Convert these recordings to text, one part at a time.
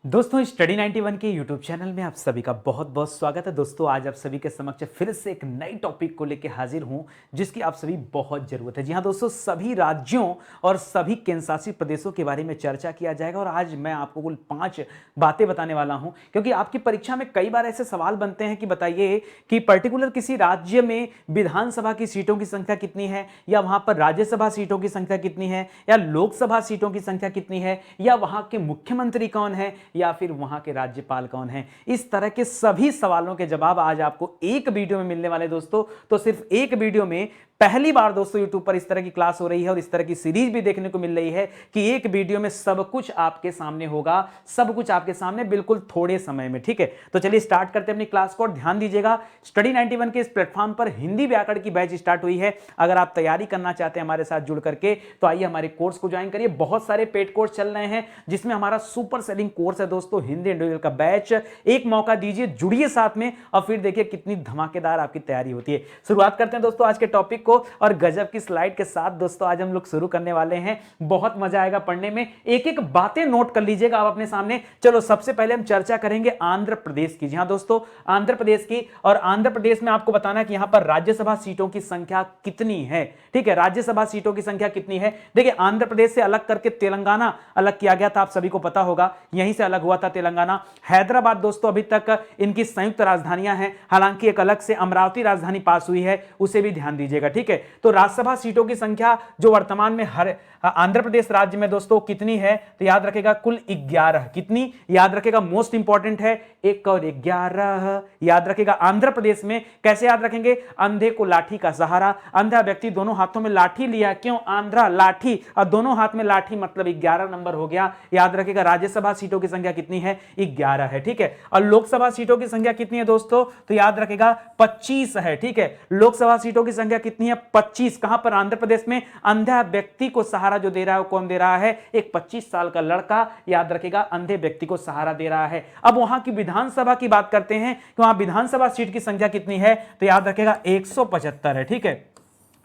दोस्तों स्टडी 91 के YouTube channel में आप सभी का बहुत बहुत स्वागत है। दोस्तों आज आप सभी के समक्ष फिर से एक नई टॉपिक को लेकर हाजिर हूं जिसकी आप सभी बहुत जरूरत है। जी हां दोस्तों, सभी राज्यों और सभी केंद्रशासित प्रदेशों के बारे में चर्चा किया जाएगा और आज मैं आपको कुल 5 बातें बताने वाला हूं क्योंकि आपकी परीक्षा में कई बार ऐसे सवाल बनते हैं कि बताइए कि पर्टिकुलर किसी राज्य में विधानसभा की सीटों की संख्या कितनी है, या वहां पर राज्यसभा सीटों की संख्या कितनी है, या लोकसभा सीटों की संख्या कितनी है, या वहां के मुख्यमंत्री कौन है, या फिर वहां के राज्यपाल कौन हैं। इस तरह के सभी सवालों के जवाब आज आपको एक वीडियो में मिलने वाले दोस्तों। तो सिर्फ एक वीडियो में पहली बार दोस्तों यूट्यूब पर इस तरह की क्लास हो रही है और इस तरह की सीरीज भी देखने को मिल रही है कि एक वीडियो में सब कुछ आपके सामने होगा, सब कुछ आपके सामने बिल्कुल थोड़े समय में। ठीक है, तो चलिए स्टार्ट करते हैं अपनी क्लास को। ध्यान दीजिएगा, स्टडी 91 के इस प्लेटफॉर्म पर हिंदी व्याकरण की बैच स्टार्ट हुई है। अगर आप तैयारी करना चाहते हैं हमारे साथ जुड़ करके तो आइए हमारे कोर्स को ज्वाइन करिए। बहुत सारे पेड कोर्स चल रहे हैं जिसमें हमारा सुपर सेलिंग कोर्स है दोस्तों, हिंदी इंडिविजुअल का बैच। एक मौका दीजिए, जुड़िए साथ में और फिर देखिए कितनी धमाकेदार आपकी तैयारी होती है। शुरुआत करते हैं दोस्तों आज के टॉपिक को और गजब की स्लाइड के साथ दोस्तों आज हम लोग शुरू करने वाले हैं। बहुत मजा आएगा पढ़ने में, एक एक बातें नोट कर लीजिएगा आप अपने सामने। चलो सबसे पहले हम चर्चा करेंगे आंध्र प्रदेश की। जी हां दोस्तों, आंध्र प्रदेश की। और आंध्र प्रदेश में आपको बताना है कि यहां पर राज्यसभा सीटों की संख्या कितनी है। ठीक है, राज्यसभा सीटों की संख्या कितनी है। देखिए आंध्र प्रदेश से अलग करके तेलंगाना अलग किया गया था, आप सभी को पता होगा, यहीं से अलग हुआ था तेलंगाना। हैदराबाद दोस्तों अभी तक इनकी संयुक्त राजधानियां हैं, हालांकि एक अलग से अमरावती राजधानी पास हुई है, उसे भी ध्यान दीजिएगा। ठीक है, तो राज्यसभा सीटों की संख्या जो वर्तमान में हर आंध्र प्रदेश राज्य में दोस्तों कितनी है, तो याद रखेगा कुल 11। कितनी याद रखेगा, मोस्ट इंपॉर्टेंट है, 1 और 11 याद रखेगा। आंध्र प्रदेश में कैसे याद रखेंगे, अंधे को लाठी का सहारा, अंधा व्यक्ति दोनों हाथों में लाठी लिया, क्यों आंध्रा लाठी, और दोनों हाथ में लाठी मतलब 11 नंबर हो गया। याद रखेगा राज्यसभा सीटों की संख्या कितनी है, 11 है। ठीक है, और लोकसभा सीटों की संख्या कितनी है दोस्तों, तो याद रखेगा 25 है। ठीक है, लोकसभा सीटों की संख्या कितनी है, 25। कहां पर, आंध्र प्रदेश में। अंधा व्यक्ति को सहारा जो दे रहा है वो कौन दे रहा है, एक 25 साल का लड़का याद रखेगा अंधे व्यक्ति को सहारा दे रहा है। अब वहां की विधानसभा की बात करते हैं कि वहां विधानसभा सीट की संख्या कितनी है, तो याद रखेगा 175 है। ठीक है,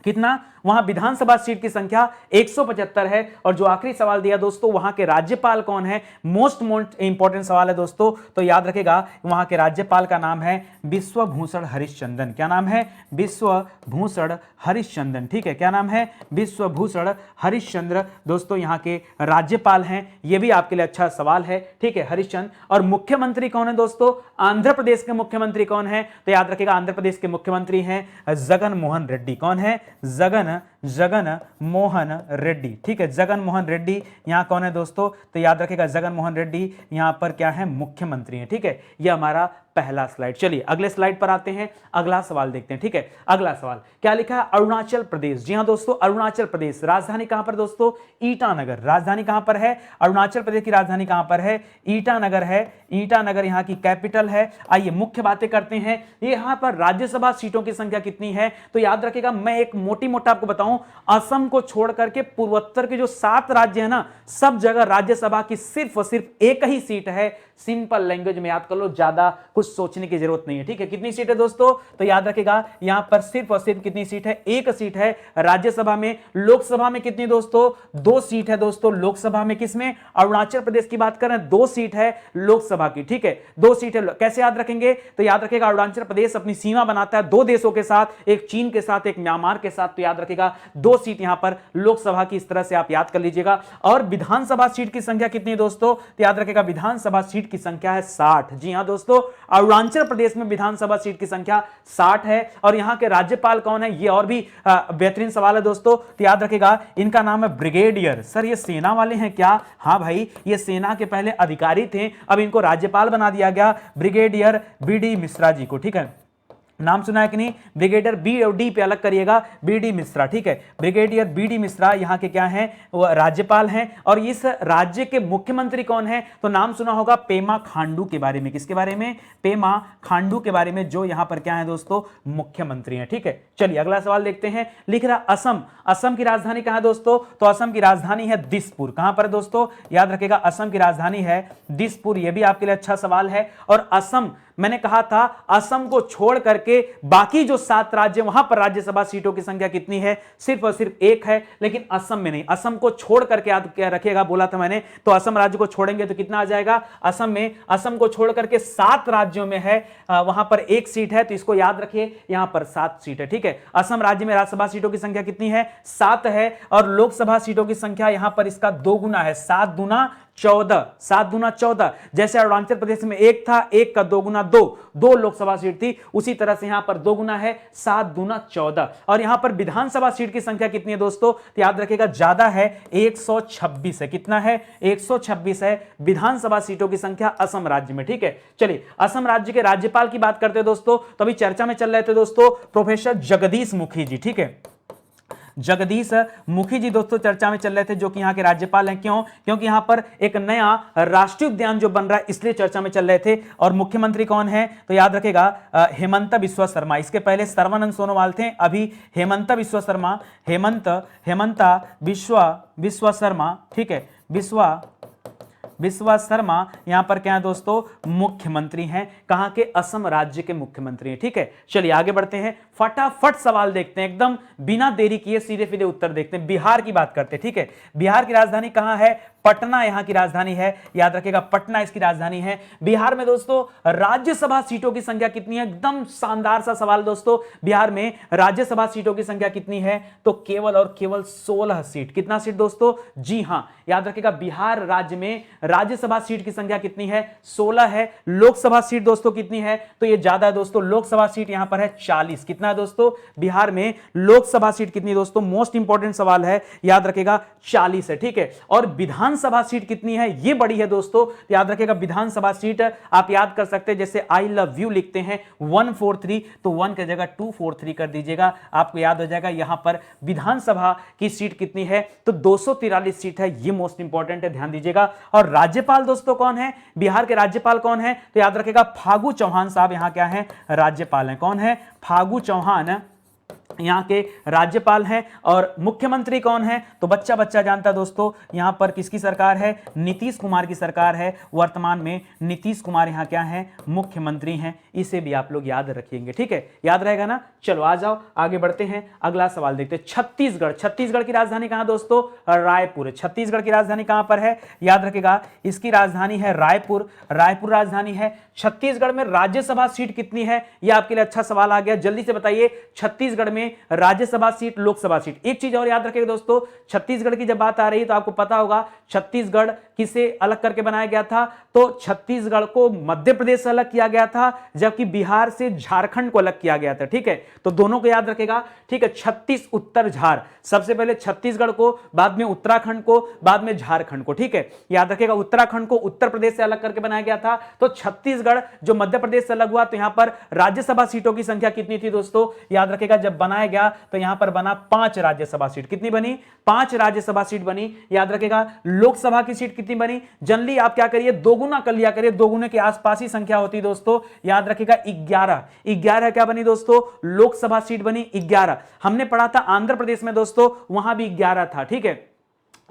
कितना, वहां विधानसभा सीट की संख्या 175 है। और जो आखिरी सवाल दिया दोस्तों, वहां के राज्यपाल कौन है, मोस्ट इंपॉर्टेंट सवाल है दोस्तों, तो याद रखेगा वहां के राज्यपाल का नाम है विश्वभूषण हरिश्चंद्रन। क्या नाम है, विश्वभूषण हरिश्चंद्रन। ठीक है, क्या नाम है, विश्वभूषण हरिश्चंद्र दोस्तों यहां के राज्यपाल हैं। यह भी आपके लिए अच्छा सवाल है। ठीक है, हरिश्चंद्र। और मुख्यमंत्री कौन है दोस्तों, आंध्र प्रदेश के मुख्यमंत्री कौन है, तो याद रखेगा आंध्र प्रदेश के मुख्यमंत्री हैं जगन मोहन रेड्डी। कौन है, जगन मोहन रेड्डी। ठीक है, जगन मोहन रेड्डी यहां कौन है दोस्तों, तो याद रखेगा जगन मोहन रेड्डी यहां पर क्या है, मुख्यमंत्री है। ठीक है, यह हमारा पहला स्लाइड। चलिए अगले स्लाइड पर आते हैं, अगला सवाल देखते हैं। ठीक है, अगला सवाल क्या लिखा है, अरुणाचल प्रदेश। जी हां दोस्तों, अरुणाचल प्रदेश। राजधानी कहां पर दोस्तों, ईटानगर। राजधानी कहां पर है, अरुणाचल प्रदेश की राजधानी कहां पर है, ईटानगर है। ईटानगर यहां की कैपिटल है। आइए मुख्य बातें करते हैं, यहां पर राज्यसभा सीटों की संख्या कितनी है, तो याद रखेगा मैं एक मोटी मोटा आपको बताऊं, असम को छोड़ करके पूर्वोत्तर के जो 7 राज्य है ना, सब जगह राज्यसभा की सिर्फ और सिर्फ एक ही सीट है। सिंपल लैंग्वेज में याद कर लो, ज्यादा कुछ सोचने की जरूरत नहीं है। ठीक है, कितनी सीट है दोस्तों, तो याद रखेगा यहां पर सिर्फ और सिर्फ कितनी सीट है, एक सीट है राज्यसभा में। लोकसभा में कितनी दोस्तों, 2 सीट है दोस्तों लोकसभा में। किसमें, अरुणाचल प्रदेश की बात करें, 2 सीट है लोकसभा की। ठीक है, 2 सीट है। कैसे याद रखेंगे, तो याद रखेगा अरुणाचल प्रदेश अपनी सीमा बनाता है 2 देशों के साथ, एक चीन के साथ, एक म्यांमार के साथ। तो याद रखेगा 2 सीट यहां पर लोकसभा की, इस तरह से आप याद कर लीजिएगा। और विधानसभा सीट की संख्या कितनी है दोस्तों, तो याद रखेगा विधानसभा सीट की संख्या है 60। जी हां दोस्तों, अरुणाचल प्रदेश में विधानसभा सीट की संख्या 60 है। और यहां के राज्यपाल कौन है, ये और भी बेहतरीन सवाल है दोस्तों, तो याद रखेगा इनका नाम है ब्रिगेडियर। सर ये सेना वाले हैं क्या, हाँ भाई, ये सेना के पहले अधिकारी थे, अब इनको राज्यपाल बना दिया गया, ब्रिगेडियर BD मिश्रा जी को। ठीक है, नाम सुना है कि नहीं, ब्रिगेडियर बी और डी पे अलग करिएगा, BD मिश्रा। ठीक है, ब्रिगेडियर BD मिश्रा यहाँ के क्या हैं, वो राज्यपाल हैं। और इस राज्य के मुख्यमंत्री कौन है, तो नाम सुना होगा पेमा खांडू के बारे में। किसके बारे में, पेमा खांडू के बारे में, जो यहाँ पर क्या है दोस्तों, मुख्यमंत्री हैं। ठीक है, चलिए अगला सवाल देखते हैं। लिख रहा असम। असम की राजधानी कहां है दोस्तों, तो असम की राजधानी है दिसपुर। कहां पर दोस्तों, याद रखेगा असम की राजधानी है दिसपुर। यह भी आपके लिए अच्छा सवाल है। और असम मैंने कहा था असम को छोड़ करके बाकी जो 7 राज्य वहां पर राज्यसभा सीटों की संख्या कितनी है, सिर्फ और सिर्फ 1 है, लेकिन असम में नहीं। असम को छोड़ करके याद रखिएगा, बोला था मैंने, तो असम राज्य को छोड़ेंगे तो कितना आ जाएगा असम में, असम को छोड़ करके 7 राज्यों में है, वहां पर 1 सीट है, तो इसको याद रखिए, यहां पर 7 सीट है, ठीक है। असम राज्य में राज्यसभा सीटों की संख्या कितनी है, 7 है, और लोकसभा सीटों की संख्या यहां पर इसका 2 गुना है, 7 दूना 14, 7 दूना 14। जैसे अरुणाचल प्रदेश में 1 था, 1 का 2 गुना 2 लोकसभा सीट थी, उसी तरह से यहां पर 2 गुना है, 7 दूना 14। और यहां पर विधानसभा सीट की संख्या कितनी है दोस्तों, तो याद रखिएगा ज्यादा है, 126 है। कितना है, 126 है विधानसभा सीटों की संख्या असम राज्य में, ठीक है। चलिए असम राज्य के राज्यपाल की बात करते हैं दोस्तों, तो अभी चर्चा में चल रहे थे दोस्तों प्रोफेसर जगदीश मुखी जी, ठीक है। जगदीश मुखी जी दोस्तों चर्चा में चल रहे थे, जो कि यहाँ के राज्यपाल हैं। क्यों, क्योंकि यहाँ पर एक नया राष्ट्रीय उद्यान जो बन रहा है, इसलिए चर्चा में चल रहे थे। और मुख्यमंत्री कौन है, तो याद रखेगा हेमंत बिस्वा शर्मा। इसके पहले सर्बानंद सोनोवाल थे, अभी हेमंता बिस्वा शर्मा, ठीक है, बिस्वा शर्मा यहां पर क्या है दोस्तों, मुख्यमंत्री हैं। कहां के, असम राज्य के मुख्यमंत्री हैं, ठीक है। चलिए आगे बढ़ते हैं, फटाफट सवाल देखते हैं, एकदम बिना देरी किए सीधे सीधे उत्तर देखते हैं। बिहार की बात करते हैं, ठीक है। बिहार की राजधानी कहां है, पटना यहां की राजधानी है, याद रखिएगा पटना इसकी राजधानी है। बिहार में दोस्तों राज्यसभा सीटों की संख्या कितनी है, एकदम शानदार सा सवाल दोस्तों। बिहार में राज्यसभा सीटों की संख्या कितनी है, तो केवल और केवल 16 सीट। कितना सीट दोस्तों, जी हां, याद रखिएगा बिहार राज्य में राज्यसभा सीट की संख्या कितनी है, 16 है। लोकसभा सीट दोस्तों कितनी है, तो ये ज्यादा है दोस्तों, लोकसभा सीट यहां पर है 40। कितना है दोस्तों, बिहार में लोकसभा सीट कितनी दोस्तों, मोस्ट इंपॉर्टेंट सवाल है, याद रखिएगा 40 है, ठीक है। और विधानसभा सीट कितनी है, ये बड़ी है दोस्तों, याद रखिएगा विधानसभा सीट आप याद कर सकते हैं, जैसे आई लव यू लिखते हैं 143, तो 1 की जगह 243 कर दीजिएगा, आपको याद हो जाएगा। यहां पर विधानसभा की सीट कितनी है, तो 243 सीट है, ये मोस्ट इंपॉर्टेंट है, ध्यान दीजिएगा। और राज्यपाल दोस्तों कौन है, बिहार के राज्यपाल कौन है, तो याद रखिएगा फागू चौहान साहब यहां क्या है, राज्यपाल हैं। कौन है, फागू चौहान यहां के राज्यपाल हैं। और मुख्यमंत्री कौन है, तो बच्चा बच्चा जानता है दोस्तों, यहां पर किसकी सरकार है, नीतीश कुमार की सरकार है। वर्तमान में नीतीश कुमार यहां क्या है, मुख्यमंत्री हैं। इसे भी आप लोग याद रखिएंगे, ठीक है, याद रहेगा ना। चलो आ जाओ आगे बढ़ते हैं, अगला सवाल देखते हैं। छत्तीसगढ़ की राजधानी कहां दोस्तों, रायपुर। छत्तीसगढ़ की राजधानी कहां पर है, याद रखिएगा इसकी राजधानी है रायपुर राजधानी है। छत्तीसगढ़ में राज्यसभा सीट कितनी है, यह आपके लिए अच्छा सवाल आ गया, जल्दी से बताइए। छत्तीसगढ़ में राज्यसभा सीट, लोकसभा सीट। एक चीज और याद रखिएगा दोस्तों, छत्तीसगढ़ की जब बात आ रही है तो आपको पता होगा छत्तीसगढ़ किसे अलग करके बनाया गया था, तो छत्तीसगढ़ को मध्य प्रदेश से अलग किया गया था, जबकि बिहार से झारखंड को अलग किया गया था, ठीक है। तो दोनों को याद रखेगा, ठीक है। 36 उत्तर झार, सबसे पहले छत्तीसगढ़ को, बाद में उत्तराखंड को, बाद में झारखंड को, ठीक है, याद रखेगा। उत्तराखंड को उत्तर प्रदेश से अलग करके बनाया गया था, तो छत्तीसगढ़ जो मध्य प्रदेश से अलग हुआ, तो यहां पर राज्यसभा सीटों की संख्या कितनी थी दोस्तों, याद रखेगा जब बनाया गया तो यहां पर बना 5 राज्यसभा सीट। कितनी बनी, 5 राज्यसभा सीट बनी, याद रखेगा। लोकसभा की सीट कितनी बनी, जनरली आप क्या करिए, दोगुना कर लिया करिए, दोगुने के आसपास ही संख्या होती है दोस्तों, याद रखेगा 11 क्या बनी दोस्तों, लोकसभा सीट बनी 11। हमने पढ़ा था आंध्र प्रदेश में दोस्तों, वहां भी 11 था, ठीक है।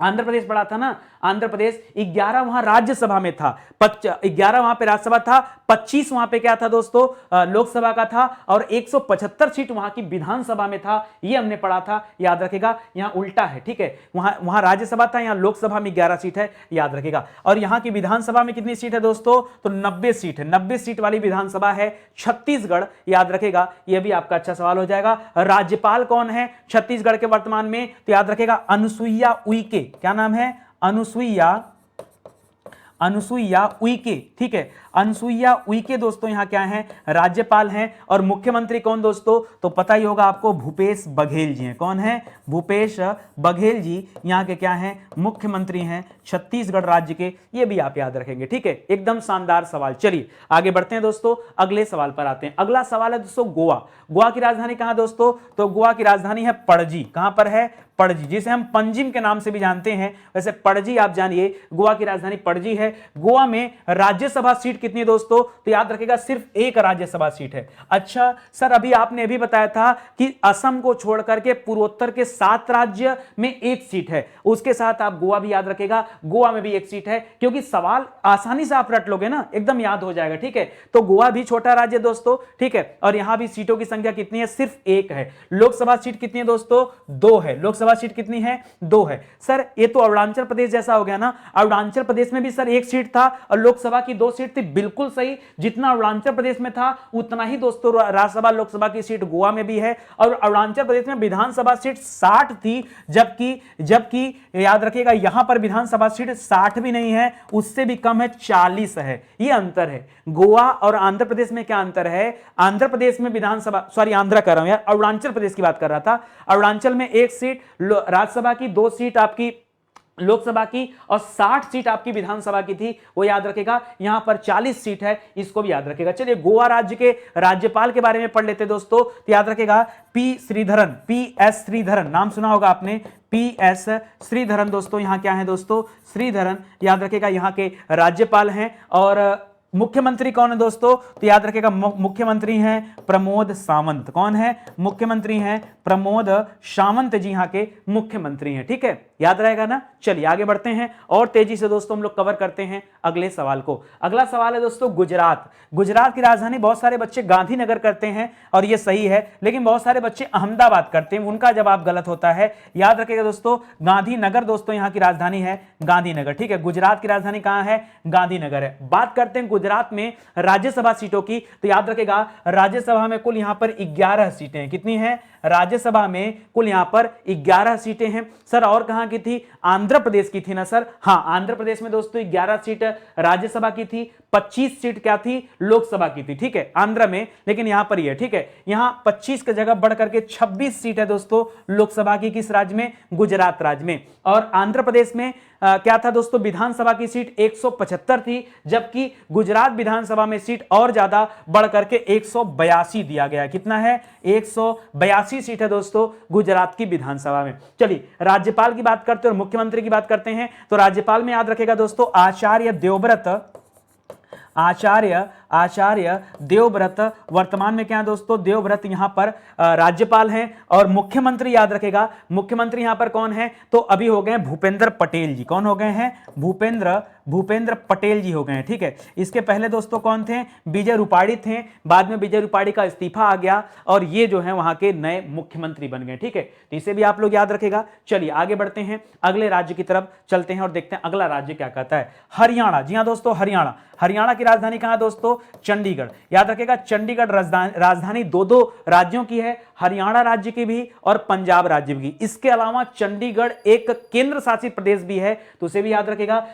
आंध्र प्रदेश पढ़ा था ना, आंध्र प्रदेश 11 वहां राज्यसभा में था, 11 वहां पे राज्यसभा था, 25 वहां पे क्या था दोस्तों, लोकसभा का था, और 175 सीट वहां की विधानसभा में था, ये हमने पढ़ा था, याद रखेगा। यहां उल्टा है, ठीक है, वहां राज्यसभा था, यहां लोकसभा में 11 सीट है, याद रखेगा। और यहां की विधानसभा में कितनी सीट है दोस्तों, तो 90 सीट है, 90 सीट वाली विधानसभा है छत्तीसगढ़, याद रखेगा। यह भी आपका अच्छा सवाल हो जाएगा। राज्यपाल कौन है छत्तीसगढ़ के वर्तमान में, तो याद रखेगा अनुसुईया उइके। क्या नाम है, अनुसुईया उइके, ठीक है। अनुसुईया उइके दोस्तों यहां क्या है, राज्यपाल हैं। और मुख्यमंत्री कौन दोस्तों, तो पता ही होगा आपको, भूपेश बघेल जी हैं। कौन है, भूपेश बघेल जी यहां के क्या हैं, मुख्यमंत्री हैं छत्तीसगढ़ राज्य के। ये भी आप याद रखेंगे, ठीक है, एकदम शानदार सवाल। चलिए आगे बढ़ते हैं दोस्तों, अगले सवाल पर आते हैं। अगला सवाल है दोस्तों गोवा। गोवा की राजधानी कहां दोस्तों, तो गोवा की राजधानी है पणजी। कहां पर है, पणजी, जिसे हम पंजिम के नाम से भी जानते हैं, वैसे पणजी आप जानिए गोवा की राजधानी पणजी है। गोवा में राज्यसभा सीट कितनी है दोस्तों, तो याद रखिएगा सिर्फ एक राज्यसभा सीट है। अच्छा सर, अभी आपने भी बताया था कि असम को छोड़ करके पूर्वोत्तर के 7 राज्य में एक सीट है, उसके साथ आप गोवा भी याद रखिएगा, गोवा में भी एक सीट है, क्योंकि सवाल आसानी से आप रट लोगे ना, एकदम याद हो जाएगा, ठीक है। तो गोवा भी छोटा राज्य दोस्तों, ठीक है, और यहां भी सीटों की संख्या कितनी है, सिर्फ एक है। लोकसभा सीट कितनी है दोस्तों, 2 है। लोकसभा सीट कितनी है, 2 है। सर ये तो अरुणाचल प्रदेश जैसा हो गया ना, अरुणाचल प्रदेश में भी सर एक सीट था और लोकसभा की 2 सीट थी, बिल्कुल सही। जितना अरुणाचल प्रदेश में था उतना ही दोस्तों राज्यसभा लोकसभा की सीट गोवा में भी है। और अरुणाचल प्रदेश में विधानसभा सीट 60 थी, जबकि याद रखिएगा यहां पर विधानसभा सीट 60 भी नहीं है, उससे भी कम है, 40 है। ये अंतर है। गोवा और आंध्र प्रदेश में क्या अंतर है, आंध्र प्रदेश में विधानसभा, सॉरी आंध्र कर रहा हूं यार, अरुणाचल प्रदेश की बात कर रहा था। अरुणाचल में एक सीट राज्यसभा की, 2 सीट आपकी लोकसभा की और 60 सीट आपकी विधानसभा की थी, वो याद रखेगा। यहां पर 40 सीट है, इसको भी याद रखेगा। चलिए गोवा राज्य के राज्यपाल के बारे में पढ़ लेते दोस्तों, तो याद रखेगा पी.एस. श्रीधरन, नाम सुना होगा आपने, पी.एस. श्रीधरन दोस्तों, यहां क्या है दोस्तों, श्रीधरन, याद रखेगा यहां के राज्यपाल हैं। और मुख्यमंत्री कौन है दोस्तों, तो याद रखेगा मुख्यमंत्री हैं प्रमोद सावंत। कौन है, मुख्यमंत्री हैं प्रमोद सावंत जी यहां के मुख्यमंत्री हैं, ठीक है, याद रहेगा ना। चलिए आगे बढ़ते हैं और तेजी से दोस्तों हम लोग कवर करते हैं अगले सवाल को। अगला सवाल है दोस्तों गुजरात। गुजरात की राजधानी बहुत सारे बच्चे गांधीनगर करते हैं और ये सही है, लेकिन बहुत सारे बच्चे अहमदाबाद करते हैं, उनका जवाब गलत होता है। याद रखिएगा दोस्तों गांधीनगर दोस्तों यहां की राजधानी है गांधीनगर, ठीक है। गुजरात की राजधानी कहां है, गांधीनगर है। बात करते हैं गुजरात में राज्यसभा सीटों की, तो याद रखिएगा राज्यसभा में कुल यहां पर 11 सीटें हैं। कितनी है, राज्यसभा में कुल यहां पर 11 सीटें हैं। सर और कहां की थी, आंध्र प्रदेश की थी ना सर, हां आंध्र प्रदेश में दोस्तों 11 सीट राज्यसभा की थी, 25 सीट क्या थी, लोकसभा की थी, ठीक है, आंध्र में। लेकिन यहां पर ये, ठीक है, यहां 25 की जगह बढ़ करके 26 सीट है दोस्तों लोकसभा की, किस राज्य में, गुजरात राज्य में। और आंध्र प्रदेश में क्या था दोस्तों, विधानसभा की सीट 175 थी, जबकि गुजरात विधानसभा में सीट और ज्यादा बढ़ करके 182 दिया गया। कितना है, 182 सीट है दोस्तों गुजरात की विधानसभा में। चलिए राज्यपाल की बात करते हैं और मुख्यमंत्री की बात करते हैं। तो राज्यपाल में याद रखेगा दोस्तों आचार्य देवव्रत वर्तमान में क्या है दोस्तों, देवव्रत यहां पर राज्यपाल हैं। और मुख्यमंत्री याद रखेगा, मुख्यमंत्री यहां पर कौन है, तो अभी हो गए भूपेंद्र पटेल जी। कौन हो गए हैं, भूपेंद्र पटेल जी हो गए हैं, ठीक है। इसके पहले दोस्तों कौन थे, विजय रूपाणी थे, बाद में विजय रूपाणी का इस्तीफा आ गया और ये जो है वहां के नए मुख्यमंत्री बन गए, ठीक है। तो इसे भी आप लोग याद रखेगा। चलिए आगे बढ़ते हैं, अगले राज्य की तरफ चलते हैं और देखते हैं अगला राज्य क्या कहता है। हरियाणा, जी हां दोस्तों हरियाणा की राजधानी कहां दोस्तों, चंडीगढ़। याद रखेगा चंडीगढ़ राजधानी 2 राज्यों की है, हरियाणा राज्य की भी और पंजाब राज्य की। इसके अलावा चंडीगढ़ एक केंद्र शासित प्रदेश भी है, तो उसे भी याद रखेगा।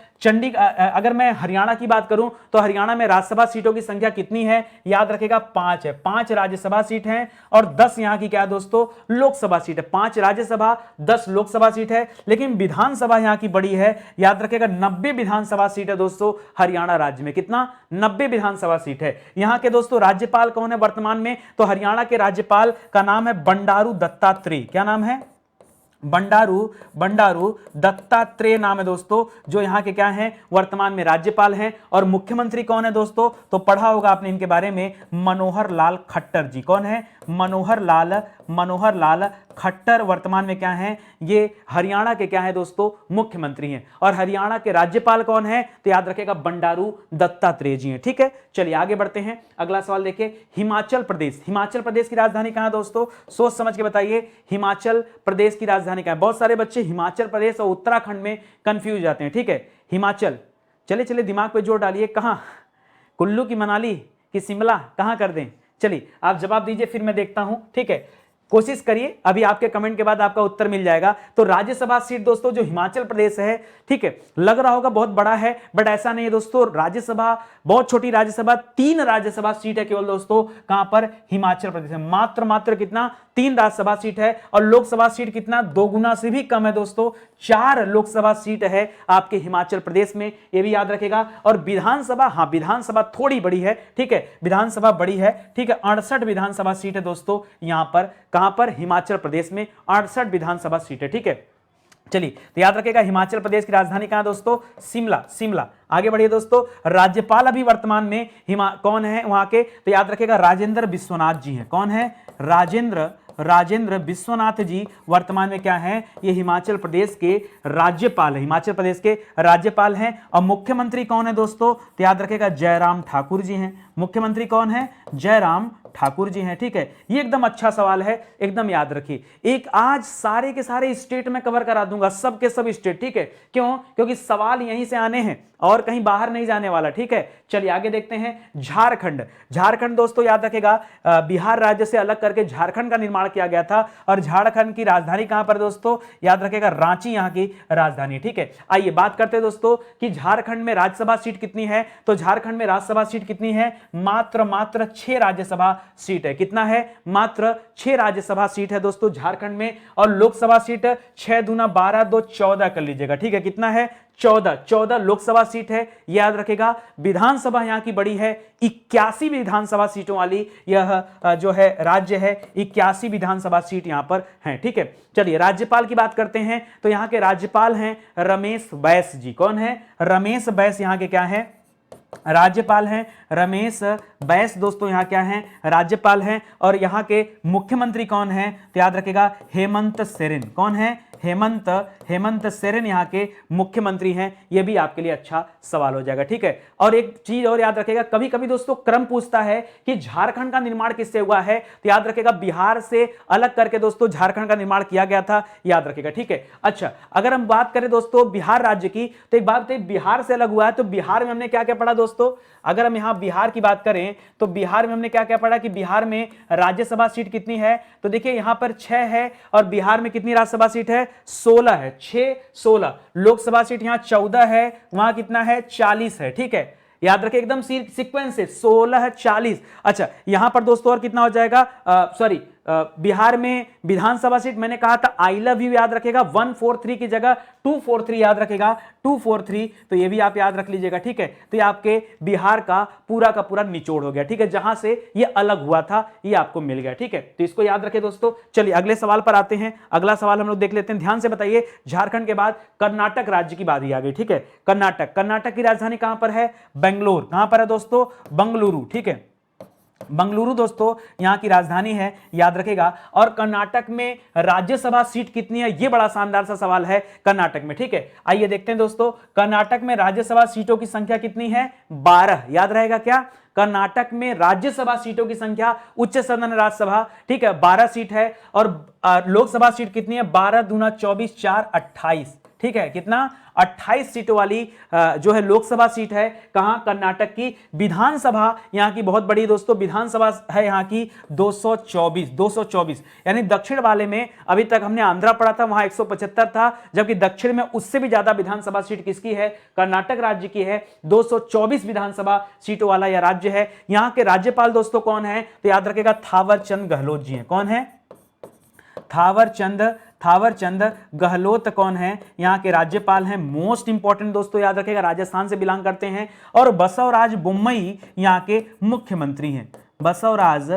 अगर मैं हरियाणा की बात करूं तो हरियाणा में राज्यसभा सीटों की संख्या कितनी है, याद रखेगा 5 है, 5 राज्यसभा सीट हैं और 10 यहां की क्या है दोस्तों, लोकसभा सीट है। 5 राज्यसभा 10 लोकसभा सीट है, लेकिन विधानसभा यहां की बड़ी है, याद रखेगा 90 विधानसभा सीट है दोस्तों हरियाणा राज्य में। कितना, 90 विधानसभा सीट है। यहां के दोस्तों राज्यपाल कौन है वर्तमान में, तो हरियाणा के राज्यपाल का नाम है बंडारू दत्तात्रेय। क्या नाम है, बंडारू दत्तात्रेय नाम है दोस्तों, जो यहाँ के क्या हैं, वर्तमान में राज्यपाल हैं। और मुख्यमंत्री कौन है दोस्तों, तो पढ़ा होगा आपने इनके बारे में, मनोहर लाल खट्टर जी। कौन है, मनोहर लाल खट्टर वर्तमान में क्या हैं, ये हरियाणा के क्या है दोस्तों, मुख्यमंत्री हैं। और हरियाणा के राज्यपाल कौन है, तो याद रखेगा बंडारू दत्तात्रेय जी हैं, ठीक है। चलिए आगे बढ़ते हैं, अगला सवाल देखिए, हिमाचल प्रदेश की राजधानी कहां है दोस्तों, सोच समझ के बताइए, हिमाचल प्रदेश की राजधानी कहां है। बहुत सारे बच्चे हिमाचल प्रदेश और उत्तराखंड में कंफ्यूज जाते हैं, ठीक है। हिमाचल, चलिए दिमाग पे जोर डालिए, कहां, कुल्लू की मनाली कि शिमला, कहां कर दें, चलिए आप जवाब दीजिए, फिर मैं देखता हूं, ठीक है। कोशिश करिए, अभी आपके कमेंट के बाद आपका उत्तर मिल जाएगा। तो राज्यसभा सीट दोस्तों जो हिमाचल प्रदेश है, ठीक है, लग रहा होगा बहुत बड़ा है, बट ऐसा नहीं है दोस्तों। राज्यसभा बहुत छोटी राज्यसभा, 3 राज्यसभा सीट है केवल दोस्तों, कहां पर, हिमाचल प्रदेश में। मात्र कितना, 3 राज्यसभा सीट है। और लोकसभा सीट कितना, 2 गुना से भी कम है दोस्तों, 4 लोकसभा सीट है आपके हिमाचल प्रदेश में, ये भी याद रखेगा। और विधानसभा, हाँ विधानसभा थोड़ी बड़ी है, ठीक है, विधानसभा बड़ी है, ठीक है, 68 विधानसभा सीट है दोस्तों यहां पर, कहां पर, हिमाचल प्रदेश में 68 विधानसभा सीट है, ठीक है। चलिए तो याद रखेगा हिमाचल प्रदेश की राजधानी कहां दोस्तों, शिमला, शिमला। आगे बढ़िए दोस्तों, राज्यपाल अभी वर्तमान में कौन है वहां के, तो याद रखेगा राजेंद्र विश्वनाथ जी हैं। कौन है, राजेंद्र विश्वनाथ जी वर्तमान में क्या हैं, ये हिमाचल प्रदेश के राज्यपाल है, हिमाचल प्रदेश के राज्यपाल हैं। और मुख्यमंत्री कौन है दोस्तों, तो याद रखेगा जयराम ठाकुर जी हैं। मुख्यमंत्री कौन है, जयराम ठाकुर जी हैं, ठीक है। ये एकदम अच्छा सवाल है, एकदम याद रखिए। एक आज सारे के सारे स्टेट में कवर करा दूंगा, सब के सब स्टेट, ठीक है। क्यों, क्योंकि सवाल यहीं से आने हैं और कहीं बाहर नहीं जाने वाला, ठीक है। चलिए आगे देखते हैं, झारखंड। झारखंड दोस्तों याद रखेगा बिहार राज्य से अलग करके झारखंड का निर्माण किया गया था। और झारखंड की राजधानी कहां पर दोस्तों, याद रखेगा रांची यहां की राजधानी, ठीक है। आइए बात करते हैं दोस्तों कि झारखंड में राज्यसभा सीट कितनी है, तो झारखंड में राज्यसभा सीट कितनी है, मात्र 6 राज्यसभा सीट है। कितना है, मात्र 6 राज्यसभा सीट है दोस्तों झारखंड में। और लोकसभा सीट 6 दूना 12, 2 14 कर लीजिएगा, ठीक है। कितना है, 14 लोकसभा सीट है, याद रखेगा। विधानसभा यहां की बड़ी है, 81 विधानसभा सीटों वाली यह जो है राज्य है, 81 विधानसभा सीट यहां पर है, ठीक है। चलिए राज्यपाल की बात करते हैं, तो यहां के राज्यपाल हैं रमेश बैस जी। कौन है, रमेश बैस यहां के क्या है, राज्यपाल हैं रमेश बैस दोस्तों, यहां क्या हैं, राज्यपाल हैं। और यहां के मुख्यमंत्री कौन हैं, तो याद रखेगा हेमंत सोरेन। कौन है, हेमंत सोरेन यहां के मुख्यमंत्री हैं। यह भी आपके लिए अच्छा सवाल हो जाएगा, ठीक है। और एक चीज और याद रखेगा, कभी कभी दोस्तों क्रम पूछता है कि झारखंड का निर्माण किससे हुआ है, तो याद रखेगा बिहार से अलग करके दोस्तों झारखंड का निर्माण किया गया था, याद रखेगा, ठीक है। अच्छा, अगर हम बात करें दोस्तों बिहार राज्य की, तो एक बात बताइए, बिहार से अलग हुआ है तो बिहार में हमने क्या क्या पढ़ा दोस्तों, अगर हम यहां बिहार की बात करें तो बिहार में हमने क्या क्या पढ़ा कि बिहार में राज्यसभा सीट कितनी है, तो देखिए यहां पर 6 है और बिहार में कितनी राज्यसभा सीट है, 16 है, 6 16। लोकसभा सीट यहां 14 है, वहां कितना है, 40 है, ठीक है। याद रखें एकदम सीक्वेंस से 16 40। अच्छा यहां पर दोस्तों और कितना हो जाएगा, सॉरी बिहार में विधानसभा सीट मैंने कहा था आई लव यू, याद रखेगा 143 की जगह 243 याद रखेगा 243, तो ये भी आप याद रख लीजिएगा, ठीक है। तो ये आपके बिहार का पूरा निचोड़ हो गया, ठीक है, जहां से ये अलग हुआ था ये आपको मिल गया, ठीक है। तो इसको याद रखें दोस्तों। चलिए अगले सवाल पर आते हैं, अगला सवाल हम लोग देख लेते हैं, ध्यान से बताइए। झारखंड के बाद कर्नाटक राज्य की बारी आ गई, ठीक है। कर्नाटक की राजधानी कहां पर है, बेंगलोर। कहां पर है दोस्तों, बंगलुरु, ठीक है। बंगलुरु दोस्तों यहां की राजधानी है, याद रखेगा। और कर्नाटक में राज्यसभा सीट कितनी है, यह बड़ा शानदार सा सवाल है कर्नाटक में, ठीक है। आइए देखते हैं दोस्तों, कर्नाटक में राज्यसभा सीटों की संख्या कितनी है, 12, याद रहेगा क्या, कर्नाटक में राज्यसभा सीटों की संख्या, उच्च सदन राज्यसभा, ठीक है, 12 सीट है। और लोकसभा सीट कितनी है, 12 दूना 24 4 28, ठीक है। कितना, 28 सीटों वाली जो है लोकसभा सीट है, कहां, कर्नाटक की। विधानसभा यहां की बहुत बड़ी दोस्तों, विधानसभा है यहां की 224, यानी दक्षिण वाले में अभी तक हमने आंध्रा पढ़ा था, वहां 175 था, जबकि दक्षिण में उससे भी ज्यादा विधानसभा सीट किसकी है, कर्नाटक राज्य की है। 224 विधानसभा सीटों वाला यह राज्य है। यहां के राज्यपाल दोस्तों कौन है, तो याद रखेगा थावर चंद गहलोत जी हैं। कौन है, थावर चंद गहलोत कौन है, यहाँ के राज्यपाल हैं। मोस्ट इंपॉर्टेंट दोस्तों याद रखेगा, राजस्थान से बिलोंग करते हैं। और बसवराज बोम्मई यहाँ के मुख्यमंत्री हैं। बसवराज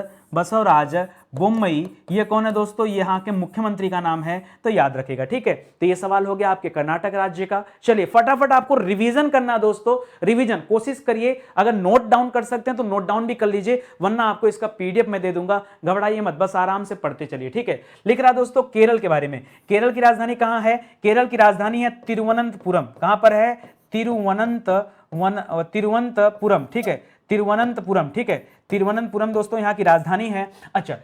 बोम्मई ये कौन है दोस्तों, यहाँ के मुख्यमंत्री का नाम है, तो याद रखेगा, ठीक है। तो ये सवाल हो गया आपके कर्नाटक राज्य का। चलिए फटाफट आपको रिवीजन करना दोस्तों, रिवीजन कोशिश करिए, अगर नोट डाउन कर सकते हैं तो नोट डाउन भी कर लीजिए, वरना आपको इसका पीडीएफ में दे दूंगा, घबराइए मत, बस आराम से पढ़ते चलिए, ठीक है। लिख रहा दोस्तों केरल के बारे में, केरल की राजधानी कहां है, केरल की राजधानी है तिरुवनंतपुरम। कहां पर है, तिरुवनंतपुरम, ठीक है, तिरुवनंतपुरम, ठीक है, तिरुवनंतपुरम दोस्तों यहाँ की राजधानी है। अच्छा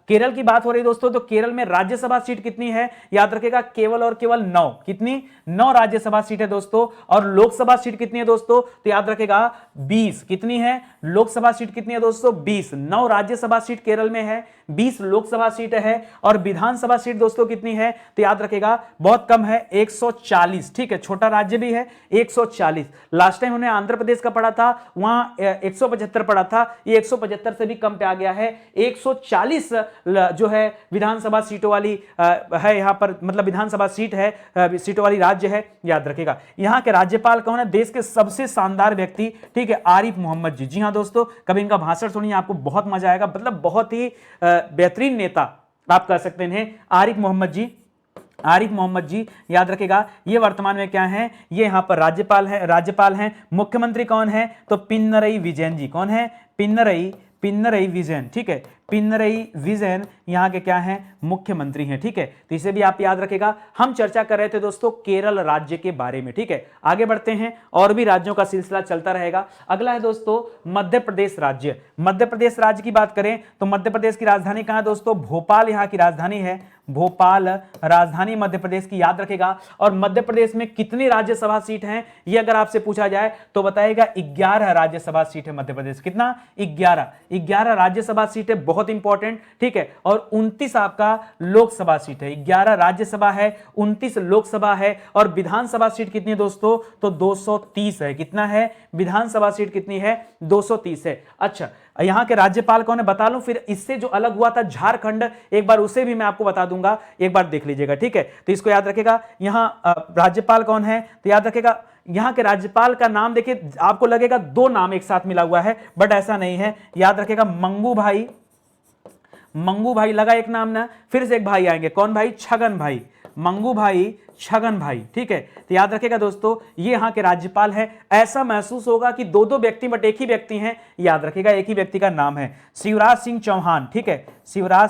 केरल की बात हो रही दोस्तों, तो केरल में राज्यसभा सीट कितनी है, याद रखेगा केवल और केवल 9, कितनी, 9 राज्यसभा सीट है दोस्तों। और लोकसभा सीट कितनी है दोस्तों, तो याद रखेगा 20, कितनी है, लोकसभा सीट कितनी है दोस्तों, 20, 9 राज्यसभा सीट केरल में है, 20 लोकसभा सीट है। और विधानसभा सीट दोस्तों कितनी है, तो याद रखेगा बहुत कम है, 140, ठीक है, छोटा राज्य भी है, 140। लास्ट टाइम हमने आंध्र प्रदेश का पढ़ा था, वहां 175 पढ़ा था, ये ये 175 से भी कम पे आ गया है। 140 जो है विधानसभा सीटों वाली है यहाँ पर, मतलब विधानसभा सीट है, सीटों वाली राज्य है, याद रखेगा। यहाँ के राज्यपाल कौन है? देश के सबसे शानदार व्यक्ति, ठीक है, आरिफ मोहम्मद जी। जी हाँ दोस्तों, कभी इनका भाषण सुनिए, आपको बहुत मजा आएगा, मतलब बहुत ही बेहतरीन नेता आप कह सकते हैं आरिफ मोहम्मद जी। आरिफ मोहम्मद जी, याद रखेगा, ये वर्तमान में क्या है? ये यहां पर राज्यपाल हैं। मुख्यमंत्री कौन है? तो पिनरई विजयन जी। कौन है? पिनरई विजयन, ठीक है, पिनरई विजयन यहाँ के क्या हैं? मुख्यमंत्री हैं, ठीक है। तो इसे भी आप याद रखेगा। हम चर्चा कर रहे थे दोस्तों केरल राज्य के बारे में, ठीक है। आगे बढ़ते हैं, और भी राज्यों का सिलसिला चलता रहेगा। अगला है दोस्तों मध्य प्रदेश राज्य। मध्य प्रदेश राज्य की बात करें तो मध्य प्रदेश की राजधानी कहाँ है दोस्तों? भोपाल यहाँ की राजधानी है। भोपाल राजधानी मध्य प्रदेश की, याद रखेगा। और मध्य प्रदेश में कितनी राज्यसभा सीट हैं ये अगर आपसे पूछा जाए तो बताएगा 11 राज्यसभा सीट है मध्य प्रदेश। कितना? 11 राज्यसभा सीट है, बहुत इंपॉर्टेंट, ठीक है। और 29 आपका लोकसभा सीट है। 11 राज्यसभा है, 29 लोकसभा है। और विधानसभा सीट कितनी है दोस्तों? तो 230 है। कितना है? विधानसभा सीट कितनी है? 230 है। अच्छा, यहां के राज्यपाल कौन है बता लूं, फिर इससे जो अलग हुआ था झारखंड, एक बार उसे भी मैं आपको बता दूंगा, एक बार देख लीजिएगा, ठीक है। तो इसको याद रखेगा। यहां राज्यपाल कौन है? तो याद रखेगा यहां के राज्यपाल का नाम देखिए, आपको लगेगा दो नाम एक साथ मिला हुआ है, बट ऐसा नहीं है। याद रखेगा मंगू भाई लगा एक नाम ना, फिर से एक भाई आएंगे, कौन भाई? छगन भाई, मंगू भाई, छगन भाई, ठीक है। तो याद रखेगा दोस्तों ये यहाँ के राज्यपाल है। ऐसा महसूस होगा कि दो दो व्यक्ति बट एक ही व्यक्ति हैं, याद रखेगा एक ही व्यक्ति का नाम है शिवराज सिंह चौहान, ठीक है। शिवराज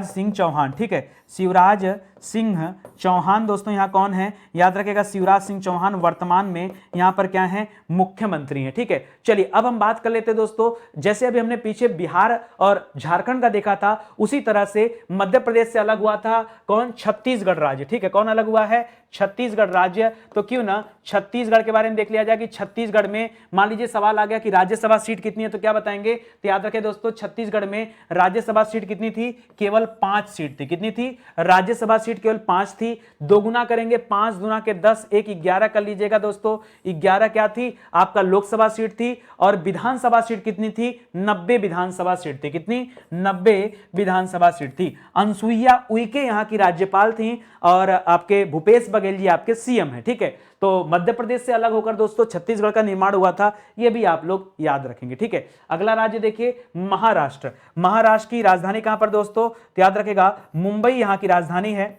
सिंह चौहान, ठीक है। शिवराज सिंह चौहान दोस्तों यहाँ कौन है? याद रखेगा शिवराज सिंह चौहान वर्तमान में यहाँ पर क्या है? मुख्यमंत्री हैं, ठीक है। चलिए अब हम बात कर लेते हैं दोस्तों, जैसे अभी हमने पीछे बिहार और झारखंड का देखा था, उसी तरह से मध्य प्रदेश से अलग हुआ था कौन? छत्तीसगढ़ राज्य, ठीक है। कौन अलग हुआ है? छत्तीसगढ़ राज्य। तो क्यों ना छत्तीसगढ़ के बारे में देख लिया जाए कि छत्तीसगढ़ में मान लीजिए सवाल आ गया कि राज्यसभा सीट कितनी है, तो क्या बताएंगे? तो याद रखें दोस्तों छत्तीसगढ़ में राज्यसभा सीट कितनी थी? केवल 5 सीट थी। कितनी थी? राज्यसभा सीट केवल 5 थी। दो गुना करेंगे, 5 गुना के 10, 1 11 कर लीजिएगा दोस्तों। 11 क्या थी? आपका लोकसभा सीट थी। और विधानसभा सीट कितनी थी? 90 विधानसभा सीट थी। कितनी? 90 विधानसभा सीट थी। अनसुईया उइके यहाँ की राज्यपाल थी और आपके भूपेश बघेल जी आपके सीएम है, ठीक है। तो मध्य प्रदेश से अलग होकर दोस्तों छत्तीसगढ़ का निर्माण हुआ था, यह भी आप लोग याद रखेंगे, ठीक है। अगला राज्य देखिए महाराष्ट्र। महाराष्ट्र की राजधानी कहां पर दोस्तों? तो याद रखेगा मुंबई यहां की राजधानी है।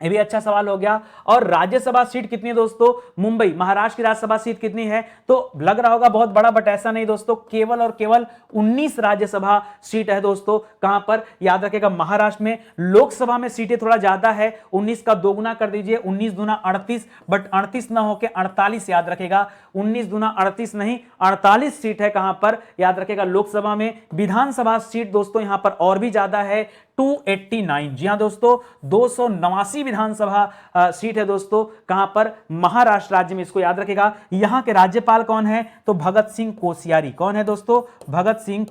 ये भी अच्छा सवाल हो गया। और राज्यसभा सीट कितनी है दोस्तों? मुंबई, महाराष्ट्र की राज्यसभा सीट कितनी है? तो लग रहा होगा बहुत बड़ा, बट ऐसा नहीं दोस्तों, केवल और केवल 19 राज्यसभा सीट है दोस्तों। कहां पर? याद रखेगा महाराष्ट्र में। लोकसभा में सीटें थोड़ा ज्यादा है, 19 का दोगुना कर दीजिए, 19 दूना 38, बट 38 ना होकर 48 याद रखेगा। 19 दूना 38 नहीं, 48 सीट है। कहां पर? याद रखेगा लोकसभा में। विधानसभा सीट दोस्तों यहां पर और भी ज्यादा है, 289। जी हां दोस्तों, 289 विधानसभा सीट है दोस्तों। कहां पर? महाराष्ट्र राज्य में। इसको याद रखेगा। यहां के राज्यपाल कौन है? तो भगत सिंह कोश्यारी। कौन है दोस्तों? भगत सिंह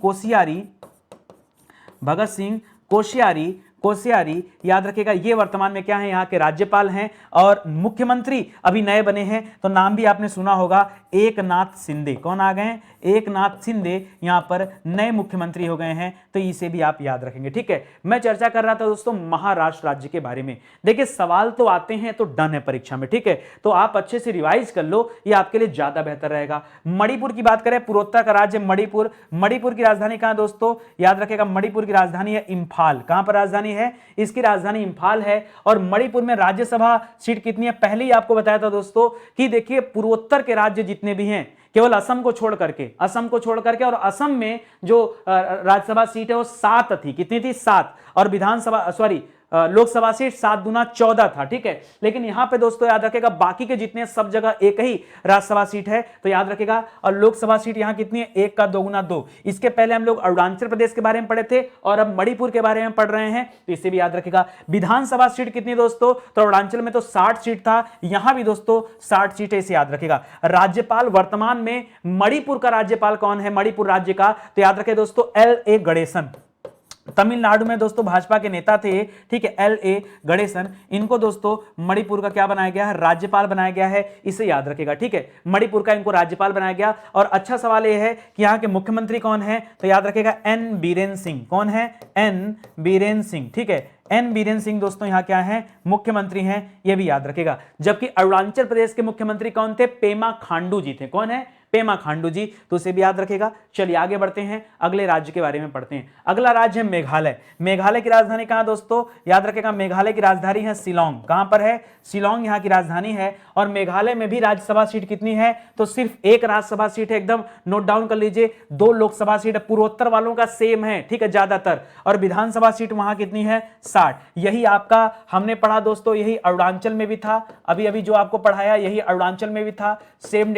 कोश्यारी, याद रखेगा ये वर्तमान में क्या है? यहाँ के राज्यपाल हैं। और मुख्यमंत्री अभी नए बने हैं, तो नाम भी आपने सुना होगा, एकनाथ शिंदे। कौन आ गए? एकनाथ शिंदे यहाँ पर नए मुख्यमंत्री हो गए हैं, तो इसे भी आप याद रखेंगे, ठीक है। मैं चर्चा कर रहा था दोस्तों महाराष्ट्र राज्य के बारे में। देखिए सवाल तो आते हैं तो डन है परीक्षा में, ठीक है। तो आप अच्छे से रिवाइज कर लो, ये आपके लिए ज्यादा बेहतर रहेगा। मणिपुर की बात करें, पूर्वोत्तर का राज्य मणिपुर। मणिपुर की राजधानी कहां दोस्तों? याद रखेगा मणिपुर की राजधानी है इंफाल। कहां पर राजधानी है? इसकी राजधानी इंफाल है। और मणिपुर में राज्यसभा सीट कितनी है? पहले ही आपको बताया था दोस्तों कि देखिए पूर्वोत्तर के राज्य जितने भी हैं, केवल असम को छोड़ करके, और असम में जो राज्यसभा सीट है वो 7 थी। कितनी थी? 7। और विधानसभा लोकसभा सीट 7 दूना 14 था, ठीक है। लेकिन यहां पे दोस्तों याद रखेगा बाकी के जितने सब जगह एक ही राज्यसभा सीट है, तो याद रखेगा। और लोकसभा सीट यहां कितनी है? 1 का 2 गुना 2। इसके पहले हम लोग अरुणाचल प्रदेश के बारे में पढ़े थे और अब मणिपुर के बारे में पढ़ रहे हैं, तो इसे भी याद रखेगा। विधानसभा सीट कितनी दोस्तों? तो अरुणाचल में तो 60 सीट था, यहां भी दोस्तों 60 सीट है, इसे याद रखेगा। राज्यपाल वर्तमान में मणिपुर का राज्यपाल कौन है? मणिपुर राज्य का, तो याद रखे दोस्तों LA गणेशन। तमिलनाडु में दोस्तों भाजपा के नेता थे, ठीक है, LA गणेशन, इनको दोस्तों मणिपुर का क्या बनाया गया है, राज्यपाल बनाया गया है, इसे याद रखेगा, ठीक है, मणिपुर का इनको राज्यपाल बनाया गया। और अच्छा सवाल यह है कि यहां के मुख्यमंत्री कौन है, तो याद रखेगा एन बीरेन सिंह। कौन है, एन बीरेन सिंह, ठीक है, एन बीरेन सिंह दोस्तों यहां क्या है, मुख्यमंत्री हैं, यह भी याद रखेगा। जबकि अरुणाचल प्रदेश के मुख्यमंत्री कौन थे, पेमा खांडू जी थे। कौन है, पेमा खांडू जी, तो उसे भी याद रखेगा। चलिए आगे बढ़ते हैं, अगले राज्य के बारे में पढ़ते हैं। अगला राज्य है मेघालय। मेघालय की राजधानी कहां दोस्तों, याद रखेगा, मेघालय की राजधानी है शिलोंग। कहां पर है, शिलोंग यहां की राजधानी है। और मेघालय में भी राज्यसभा सीट कितनी है, तो सिर्फ एक राज्यसभा सीट है, एकदम नोट डाउन कर लीजिए। 2 लोकसभा सीट है, पूर्वोत्तर वालों का सेम है, ठीक है, ज्यादातर। और विधानसभा सीट वहां कितनी है, 60। यही आपका हमने पढ़ा दोस्तों, यही अरुणाचल में भी था, अभी अभी जो आपको पढ़ाया यही अरुणाचल में भी था। सेम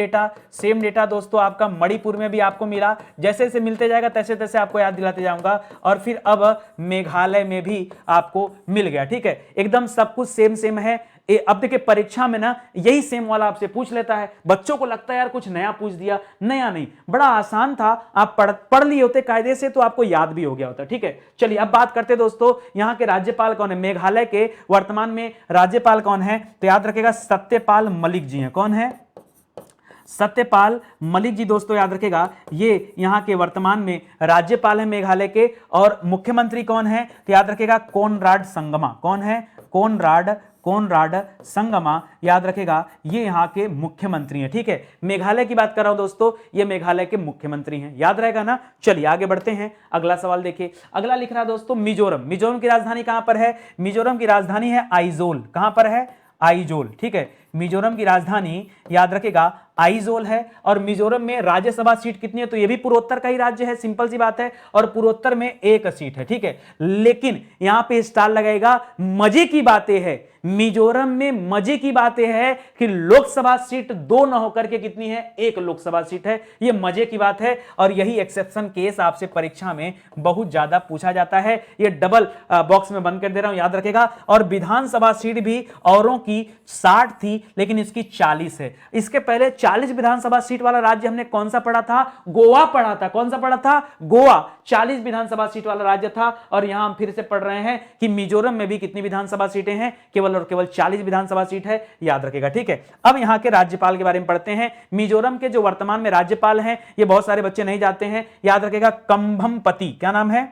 डेटा दोस्तों आपका मणिपुर में भी आपको मिला। जैसे जैसे मिलते जाएगा तैसे तैसे आपको याद दिलाते जाऊंगा। और फिर अब मेघालय में भी आपको मिल गया, ठीक है, एकदम सब कुछ सेम है। अब देखिए परीक्षा में ना यही सेम वाला आपसे पूछ लेता है। बच्चों को लगता है यार कुछ नया पूछ दिया, नया नहीं, बड़ा आसान था, आप पढ़ लिए होते कायदे से तो आपको याद भी हो गया होता, ठीक है। चलिए अब बात करते दोस्तों, यहां के राज्यपाल कौन है, मेघालय के वर्तमान में राज्यपाल कौन है, तो याद रखेगा सत्यपाल मलिक जी हैं। कौन है, सत्यपाल मलिक जी दोस्तों याद रखेगा, ये यहां के वर्तमान में राज्यपाल है मेघालय के। और मुख्यमंत्री कौन है, तो याद रखेगा कोनराड संगमा। कौन है, कोनराड संगमा, याद रखेगा, ये यहां के मुख्यमंत्री हैं, ठीक है। मेघालय की बात कर रहा हूं दोस्तों, ये मेघालय के मुख्यमंत्री हैं, याद रहेगा ना। चलिए आगे बढ़ते हैं, अगला सवाल देखिए। अगला लिख रहा है दोस्तों मिजोरम। मिजोरम की राजधानी कहां पर है, मिजोरम की राजधानी है आइजोल। कहां पर है, आइजोल, ठीक है। मिजोरम की राजधानी याद रखेगा आइजोल है। और मिजोरम में राज्यसभा सीट कितनी है, तो यह भी पूर्वोत्तर का ही राज्य है, सिंपल सी बात है। और पूर्वोत्तर में 1 सीट है, ठीक है। लेकिन यहां पे स्टार लगेगा, मजे की बातें है मिजोरम में, मजे की बातें है कि लोकसभा सीट 2 न होकर के कितनी है, 1 लोकसभा सीट है। यह मजे की बात है। और यही एक्सेप्शन केस आपसे परीक्षा में बहुत ज्यादा पूछा जाता है। यह डबल बॉक्स में बंद कर दे रहा हूं, याद रखेगा। और विधानसभा सीट भी औरों की 60 थी, लेकिन इसकी 40 है। इसके पहले 40 विधानसभा सीट वाला राज्य हमने कौन सा पढ़ा था, गोवा पढ़ा था। कौन सा पढ़ा था, गोवा। 40 विधानसभा सीट वाला राज्य था। और यहां हम फिर से पढ़ रहे हैं कि मिजोरम में भी कितनी विधानसभा सीटें हैं, केवल और केवल 40 विधानसभा सीट है, याद रखेगा, ठीक है। अब यहां के राज्यपाल के बारे में पढ़ते हैं। मिजोरम के जो वर्तमान में राज्यपाल हैं, ये बहुत सारे बच्चे नहीं जानते हैं, याद रखेगा, कंभमपति। क्या नाम है,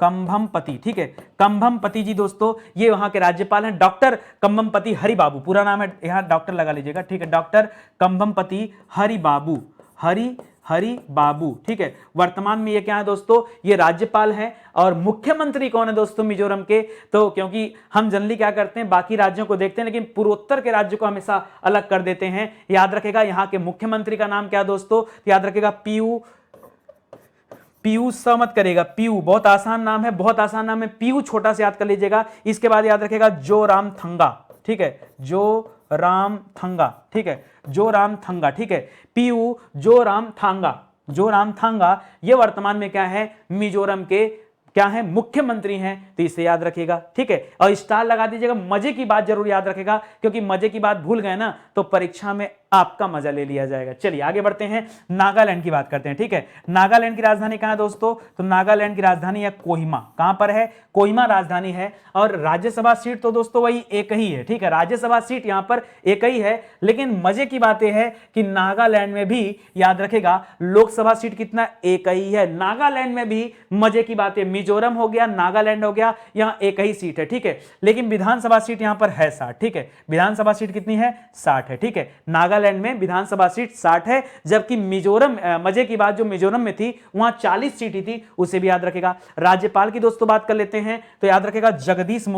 कंभमपति, ठीक है। कंभमपति जी दोस्तों ये वहां के राज्यपाल हैं, डॉक्टर कंभमपति हरिबाबू, पूरा नाम है, यहां डॉक्टर लगा लीजिएगा, ठीक है, डॉक्टर कंभमपति हरिबाबू, हरिबाबू, ठीक है। वर्तमान में ये क्या है दोस्तों, ये राज्यपाल हैं। और मुख्यमंत्री कौन है दोस्तों मिजोरम के, तो क्योंकि हम जनरली क्या करते हैं, बाकी राज्यों को देखते हैं, लेकिन पूर्वोत्तर के राज्य को हमेशा अलग कर देते हैं। याद रखेगा यहां के मुख्यमंत्री का नाम क्या दोस्तों, याद रखेगा पीयूष सा मत करेगा, पीयू बहुत आसान नाम है, बहुत आसान नाम है, पीयू छोटा से याद कर लीजिएगा। इसके बाद याद रखेगा जोरामथंगा, ठीक है, जोरामथंगा, ठीक है, जोरामथंगा, ठीक है। पीयू जोरामथंगा ये वर्तमान में क्या है, मिजोरम के क्या है, मुख्यमंत्री हैं, तो इसे याद रखिएगा, ठीक है। और स्टार लगा दीजिएगा, मजे की बात जरूर याद रखेगा, क्योंकि मजे की बात भूल गए ना तो परीक्षा में आपका मजा ले लिया जाएगा। चलिए आगे बढ़ते हैं, नागालैंड की बात करते हैं, ठीक है। नागालैंड की राजधानी कहां है दोस्तों, तो नागालैंड की राजधानी है कोहिमा। कहां पर है, कोहिमा राजधानी है। और राज्यसभा सीट तो दोस्तों वही एक ही है, ठीक है, राज्यसभा सीट यहां पर एक ही है। लेकिन मजे की बात यह है कि नागालैंड में भी याद रखेगा लोकसभा सीट कितना, एक ही है। नागालैंड में भी मजे की बात है, मिजोरम हो गया, नागालैंड हो गया, यहां एक ही सीट है, ठीक है। लेकिन विधानसभा सीट यहां पर है 60, ठीक है, विधानसभा सीट कितनी है, 60 है, ठीक है। नागालैंड में विधानसभा सीट 60 है, जबकि मिजोरम, मजे की बात जो मिजोरम में थी वहां 40 सीटें थी, उसे भी याद रखेगा। राज्यपाल की दोस्तों बात कर लेते हैं, तो याद रखेगा जगदीश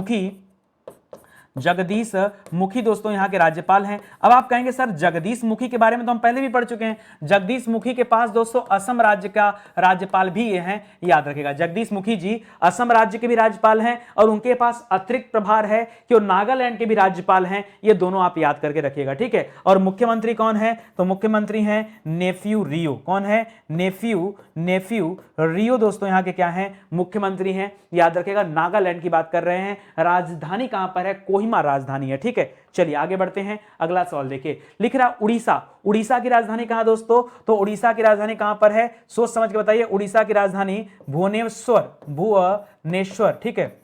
मुखी दोस्तों यहां के राज्यपाल हैं। अब आप कहेंगे सर जगदीश मुखी के बारे में तो हम पहले भी पढ़ चुके हैं। जगदीश मुखी के पास दोस्तों असम राज्य का राज्यपाल भी ये हैं, याद रखेगा। जगदीश मुखी जी असम राज्य के भी राज्यपाल हैं और उनके पास अतिरिक्त प्रभार है कि वो नागालैंड के भी राज्यपाल हैं। ये दोनों आप याद करके रखिएगा, ठीक है। और मुख्यमंत्री कौन है, तो मुख्यमंत्री हैं नेफ्यू रियो। कौन है, नेफ्यू रियो दोस्तों यहां के क्या हैं, मुख्यमंत्री हैं, याद रखेगा। नागालैंड की बात कर रहे हैं, राजधानी कहां पर है, कोहिमा कोहिमा राजधानी है। ठीक है, चलिए आगे बढ़ते हैं, अगला सवाल देखिए, लिख रहा उड़ीसा। उड़ीसा की राजधानी कहां दोस्तों? तो उड़ीसा की राजधानी कहां पर है, सोच समझ के बताइए। उड़ीसा की राजधानी भुवनेश्वर, भुवनेश्वर। ठीक है,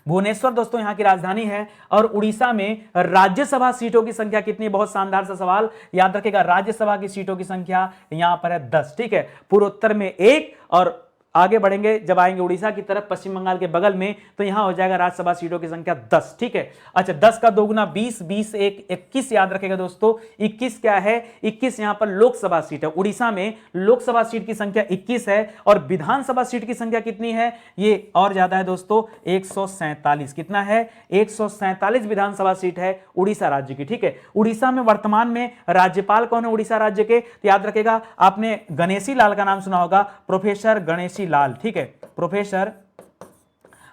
भुवनेश्वर दोस्तों यहां की राजधानी है। और उड़ीसा में राज्यसभा सीटों की संख्या कितनी? बहुत शानदार सा सवाल, याद रखेगा। राज्यसभा की सीटों की संख्या यहां पर है 10। ठीक है, पूर्वोत्तर में 1 और आगे बढ़ेंगे जब आएंगे उड़ीसा की तरफ, पश्चिम बंगाल के बगल में, तो यहां हो जाएगा राज्यसभा सीटों की संख्या 10। ठीक है, अच्छा 10 का दोगुना 20, 20 1 21 याद रखेगा दोस्तों। 21 क्या है? 21 यहां पर लोकसभा सीट है। उड़ीसा में लोकसभा सीट की संख्या 21 है और विधानसभा सीट की संख्या कितनी है? ये और ज्यादा है दोस्तों, 147। कितना है? 147 विधानसभा सीट है उड़ीसा राज्य की। ठीक है, उड़ीसा में वर्तमान में राज्यपाल कौन है उड़ीसा राज्य के? तो याद रखेगा, आपने गणेशी लाल का नाम सुना होगा, प्रोफेसर गणेशी लाल। ठीक है,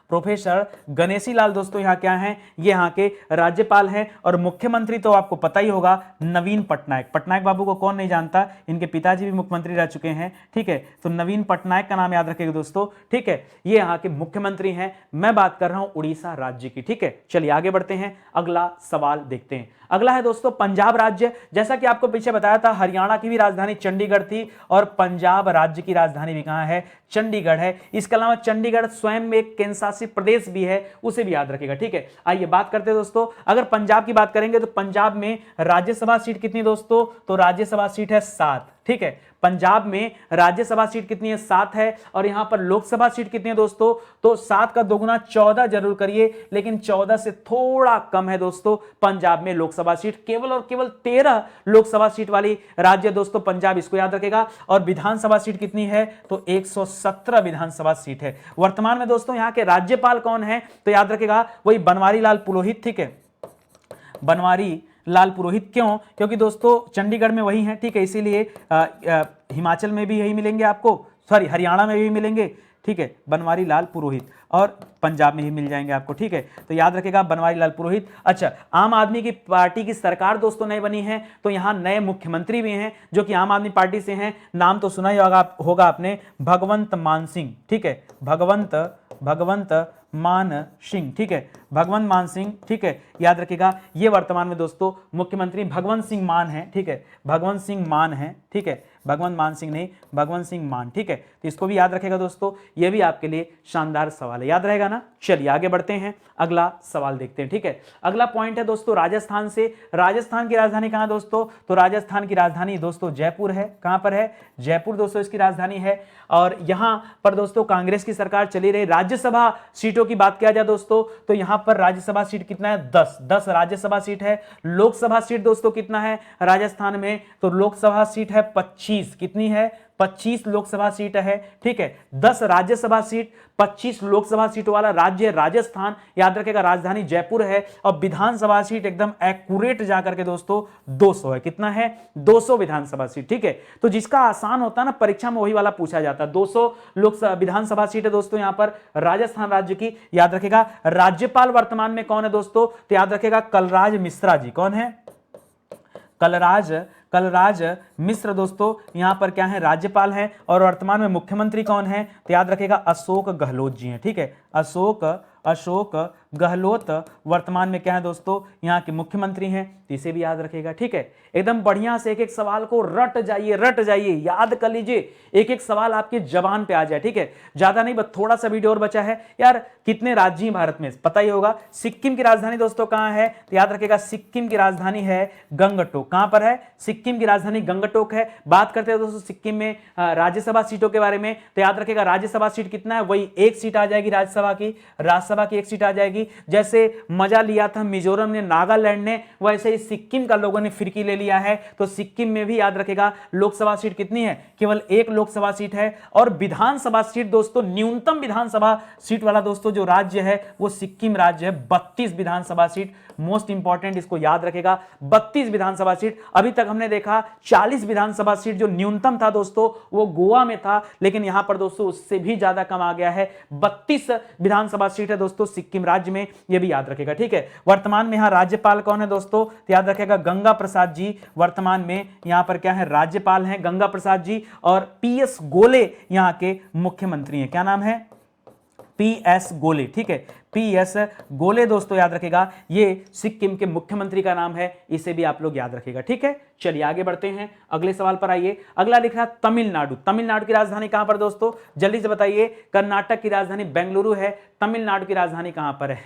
प्रोफेसर गणेशी लाल दोस्तों यहां क्या हैं? ये यहां के राज्यपाल हैं। और मुख्यमंत्री तो आपको पता ही होगा, नवीन पटनायक। पटनायक बाबू को कौन नहीं जानता, इनके पिताजी भी मुख्यमंत्री रह चुके हैं। ठीक है, तो नवीन पटनायक का नाम याद रखिएगा दोस्तों। ठीक है, ये यहां के मुख्यमंत्री हैं। मैं बात कर रहा हूं उड़ीसा राज्य की। ठीक है, चलिए आगे बढ़ते हैं, अगला सवाल देखते हैं। अगला है दोस्तों पंजाब राज्य। जैसा कि आपको पीछे बताया था, हरियाणा की भी राजधानी चंडीगढ़ थी और पंजाब राज्य की राजधानी भी कहां है? चंडीगढ़ है। इसके अलावा चंडीगढ़ स्वयं में एक केंद्र शासित प्रदेश भी है, उसे भी याद रखिएगा। ठीक है, आइए बात करते हैं दोस्तों। अगर पंजाब की बात करेंगे तो पंजाब में राज्यसभा सीट कितनी दोस्तों? तो राज्यसभा सीट है 7। ठीक है, पंजाब में राज्यसभा सीट कितनी है? 7 है। और यहां पर लोकसभा सीट कितनी है दोस्तों? तो 7 का दोगुना 14 जरूर करिए, लेकिन 14 से थोड़ा कम है दोस्तों पंजाब में लोकसभा सीट। केवल और केवल 13 लोकसभा सीट वाली राज्य दोस्तों पंजाब, इसको याद रखेगा। और विधानसभा सीट कितनी है? तो 117 विधानसभा सीट है। वर्तमान में दोस्तों यहां के राज्यपाल कौन है? तो याद रखेगा वही बनवारी लाल पुरोहित। ठीक है, बनवारी लाल पुरोहित। क्यों? क्योंकि दोस्तों चंडीगढ़ में वही है। ठीक है, इसीलिए हिमाचल में भी यही मिलेंगे आपको, सॉरी हरियाणा में भी मिलेंगे। ठीक है, बनवारी लाल पुरोहित, और पंजाब में ही मिल जाएंगे आपको। ठीक है, तो याद रखेगा बनवारी लाल पुरोहित। अच्छा, आम आदमी की पार्टी की सरकार दोस्तों नई बनी है, तो यहां नए मुख्यमंत्री भी हैं जो कि आम आदमी पार्टी से हैं। नाम तो सुना ही होगा आपने, भगवंत मान सिंह। ठीक है, भगवंत मान सिंह। ठीक है, भगवंत मान सिंह। ठीक है, याद रखिएगा, ये वर्तमान में दोस्तों मुख्यमंत्री भगवंत सिंह मान है। ठीक है, भगवंत सिंह मान है। ठीक है, भगवंत मान सिंह नहीं, भगवंत सिंह मान। ठीक है, तो इसको भी याद रखेगा दोस्तों, ये भी आपके लिए शानदार सवाल है, याद रहेगा ना। चलिए आगे बढ़ते हैं, अगला सवाल देखते हैं। ठीक है, अगला पॉइंट है दोस्तों राजस्थान से। राजस्थान की राजधानी कहां दोस्तों? तो राजस्थान की राजधानी दोस्तों जयपुर है। कहां पर है? जयपुर दोस्तों इसकी राजधानी है। और यहां पर दोस्तों कांग्रेस की सरकार चली रही। राज्यसभा सीटों की बात किया जाए दोस्तों, तो यहां पर राज्यसभा सीट कितना है? 10 राज्यसभा सीट है। लोकसभा सीट दोस्तों कितना है राजस्थान में? तो लोकसभा सीट है 25। कितनी है? 25 लोकसभा सीट है। ठीक है, 10 राज्यसभा सीट, 25 लोकसभा सीट वाला राज्य राजस्थान, याद रखेगा राजधानी जयपुर है। और विधानसभा सीट एकदम एक्यूरेट जाकर के दोस्तों 200 है। कितना है? 200 विधानसभा सीट। ठीक है, तो जिसका आसान होता है ना परीक्षा में, वही वाला पूछा जाता है। 200 लोकसभा विधानसभा सीट है दोस्तों यहां पर राजस्थान राज्य की। याद रखेगा राज्यपाल वर्तमान में कौन है दोस्तों? तो याद रखेगा कलराज मिश्रा जी। कौन है? कलराज मिश्र दोस्तों यहां पर क्या है? राज्यपाल हैं। और वर्तमान में मुख्यमंत्री कौन है? तो याद रखेगा अशोक गहलोत जी हैं। ठीक है, अशोक गहलोत वर्तमान में क्या है दोस्तों? यहाँ के मुख्यमंत्री हैं, तो इसे भी याद रखेगा। ठीक है, एकदम बढ़िया से एक एक सवाल को रट जाइए, याद कर लीजिए, एक एक सवाल आपकी जबान पे आ जाए। ठीक है, ज्यादा नहीं, बस थोड़ा सा वीडियो और बचा है। यार कितने राज्य हैं भारत में पता ही होगा। सिक्किम की राजधानी दोस्तों कहां है? तो याद रखेगा सिक्किम की राजधानी है गंगटोक। कहां पर है? सिक्किम की राजधानी गंगटोक है। बात करते हैं दोस्तों सिक्किम में राज्यसभा सीटों के बारे में, तो याद रखेगा राज्यसभा सीट कितना है? वही 1 सीट आ जाएगी राज्यसभा की 1 सीट आ जाएगी। जैसे मजा लिया था मिजोरम ने, नागालैंड ने, वैसे ही सिक्किम का लोगों ने फिरकी ले लिया है। तो सिक्किम में भी याद रखेगा लोकसभा सीट कितनी है? केवल 1 लोकसभा सीट है। और विधानसभा सीट दोस्तों, न्यूनतम विधानसभा सीट वाला दोस्तों जो राज्य है वो सिक्किम राज्य है। 32 विधानसभा सीट, मोस्ट इंपॉर्टेंट, इसको याद रखेगा, 32 विधानसभा सीट। अभी तक हमने देखा 40 विधानसभा सीट जो न्यूनतम था दोस्तों वो गोवा में था, लेकिन यहां पर दोस्तों उससे भी ज्यादा कम आ गया है। 32 विधानसभा सीट है दोस्तों सिक्किम राज्य में, यह भी याद रखेगा। ठीक है, वर्तमान में यहां राज्यपाल कौन है दोस्तों? तो याद रखेगा गंगा प्रसाद जी वर्तमान में यहां पर क्या है? राज्यपाल हैं गंगा प्रसाद जी। और PS गोले यहां के मुख्यमंत्री हैं। क्या नाम है? PS गोले, ठीक है, PS गोले दोस्तों याद रखेगा, ये सिक्किम के मुख्यमंत्री का नाम है, इसे भी आप लोग याद रखेगा, ठीक है। चलिए आगे बढ़ते हैं, अगले सवाल पर आइए। अगला लिख रहा तमिलनाडु। तमिलनाडु की राजधानी कहां पर दोस्तों, जल्दी से बताइए। कर्नाटक की राजधानी बेंगलुरु है, तमिलनाडु की राजधानी कहां पर है,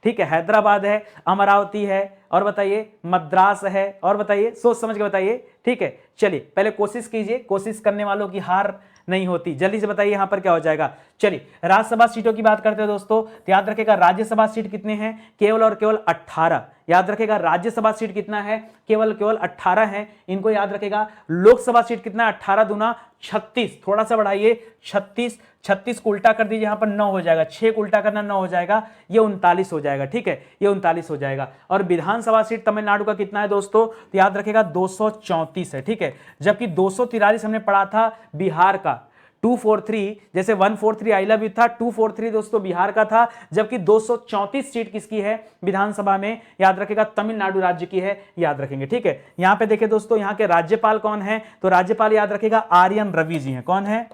ठीक है, हैदराबाद है, अमरावती है, और बताइए मद्रास है, और बताइए, सोच समझ के बताइए, ठीक है। चलिए पहले कोशिश कीजिए, कोशिश करने वालों की हार नहीं होती, जल्दी से बताइए यहां पर क्या हो जाएगा। चलिए राज्यसभा सीटों की बात करते हैं दोस्तों, तो याद रखेगा राज्यसभा सीट कितने हैं, केवल और केवल 18। याद रखेगा राज्यसभा सीट कितना है, केवल 18 है, इनको याद रखेगा। लोकसभा सीट कितना है, 18 दूना 36, थोड़ा सा बढ़ाइए, 36, 36 को उल्टा कर दीजिए, यहां पर 9 हो जाएगा, 6 को उल्टा करना 9 हो जाएगा, ये 39 हो जाएगा, ठीक है, ये 39 हो जाएगा। और विधानसभा सीट तमिलनाडु का कितना है दोस्तों, तो याद रखेगा 234 है, ठीक है, जबकि 243 हमने पढ़ा था बिहार का, 243, जैसे 143 आई लव यू था, 243 दोस्तों बिहार का था, जबकि 234 सीट किसकी है विधानसभा में, याद रखेगा तमिलनाडु राज्य की है, याद रखेंगे, ठीक है। यहां पे देखिए दोस्तों, यहां के राज्यपाल कौन है, तो राज्यपाल याद रखेगा आर.एन. रवि जी हैं, कौन है,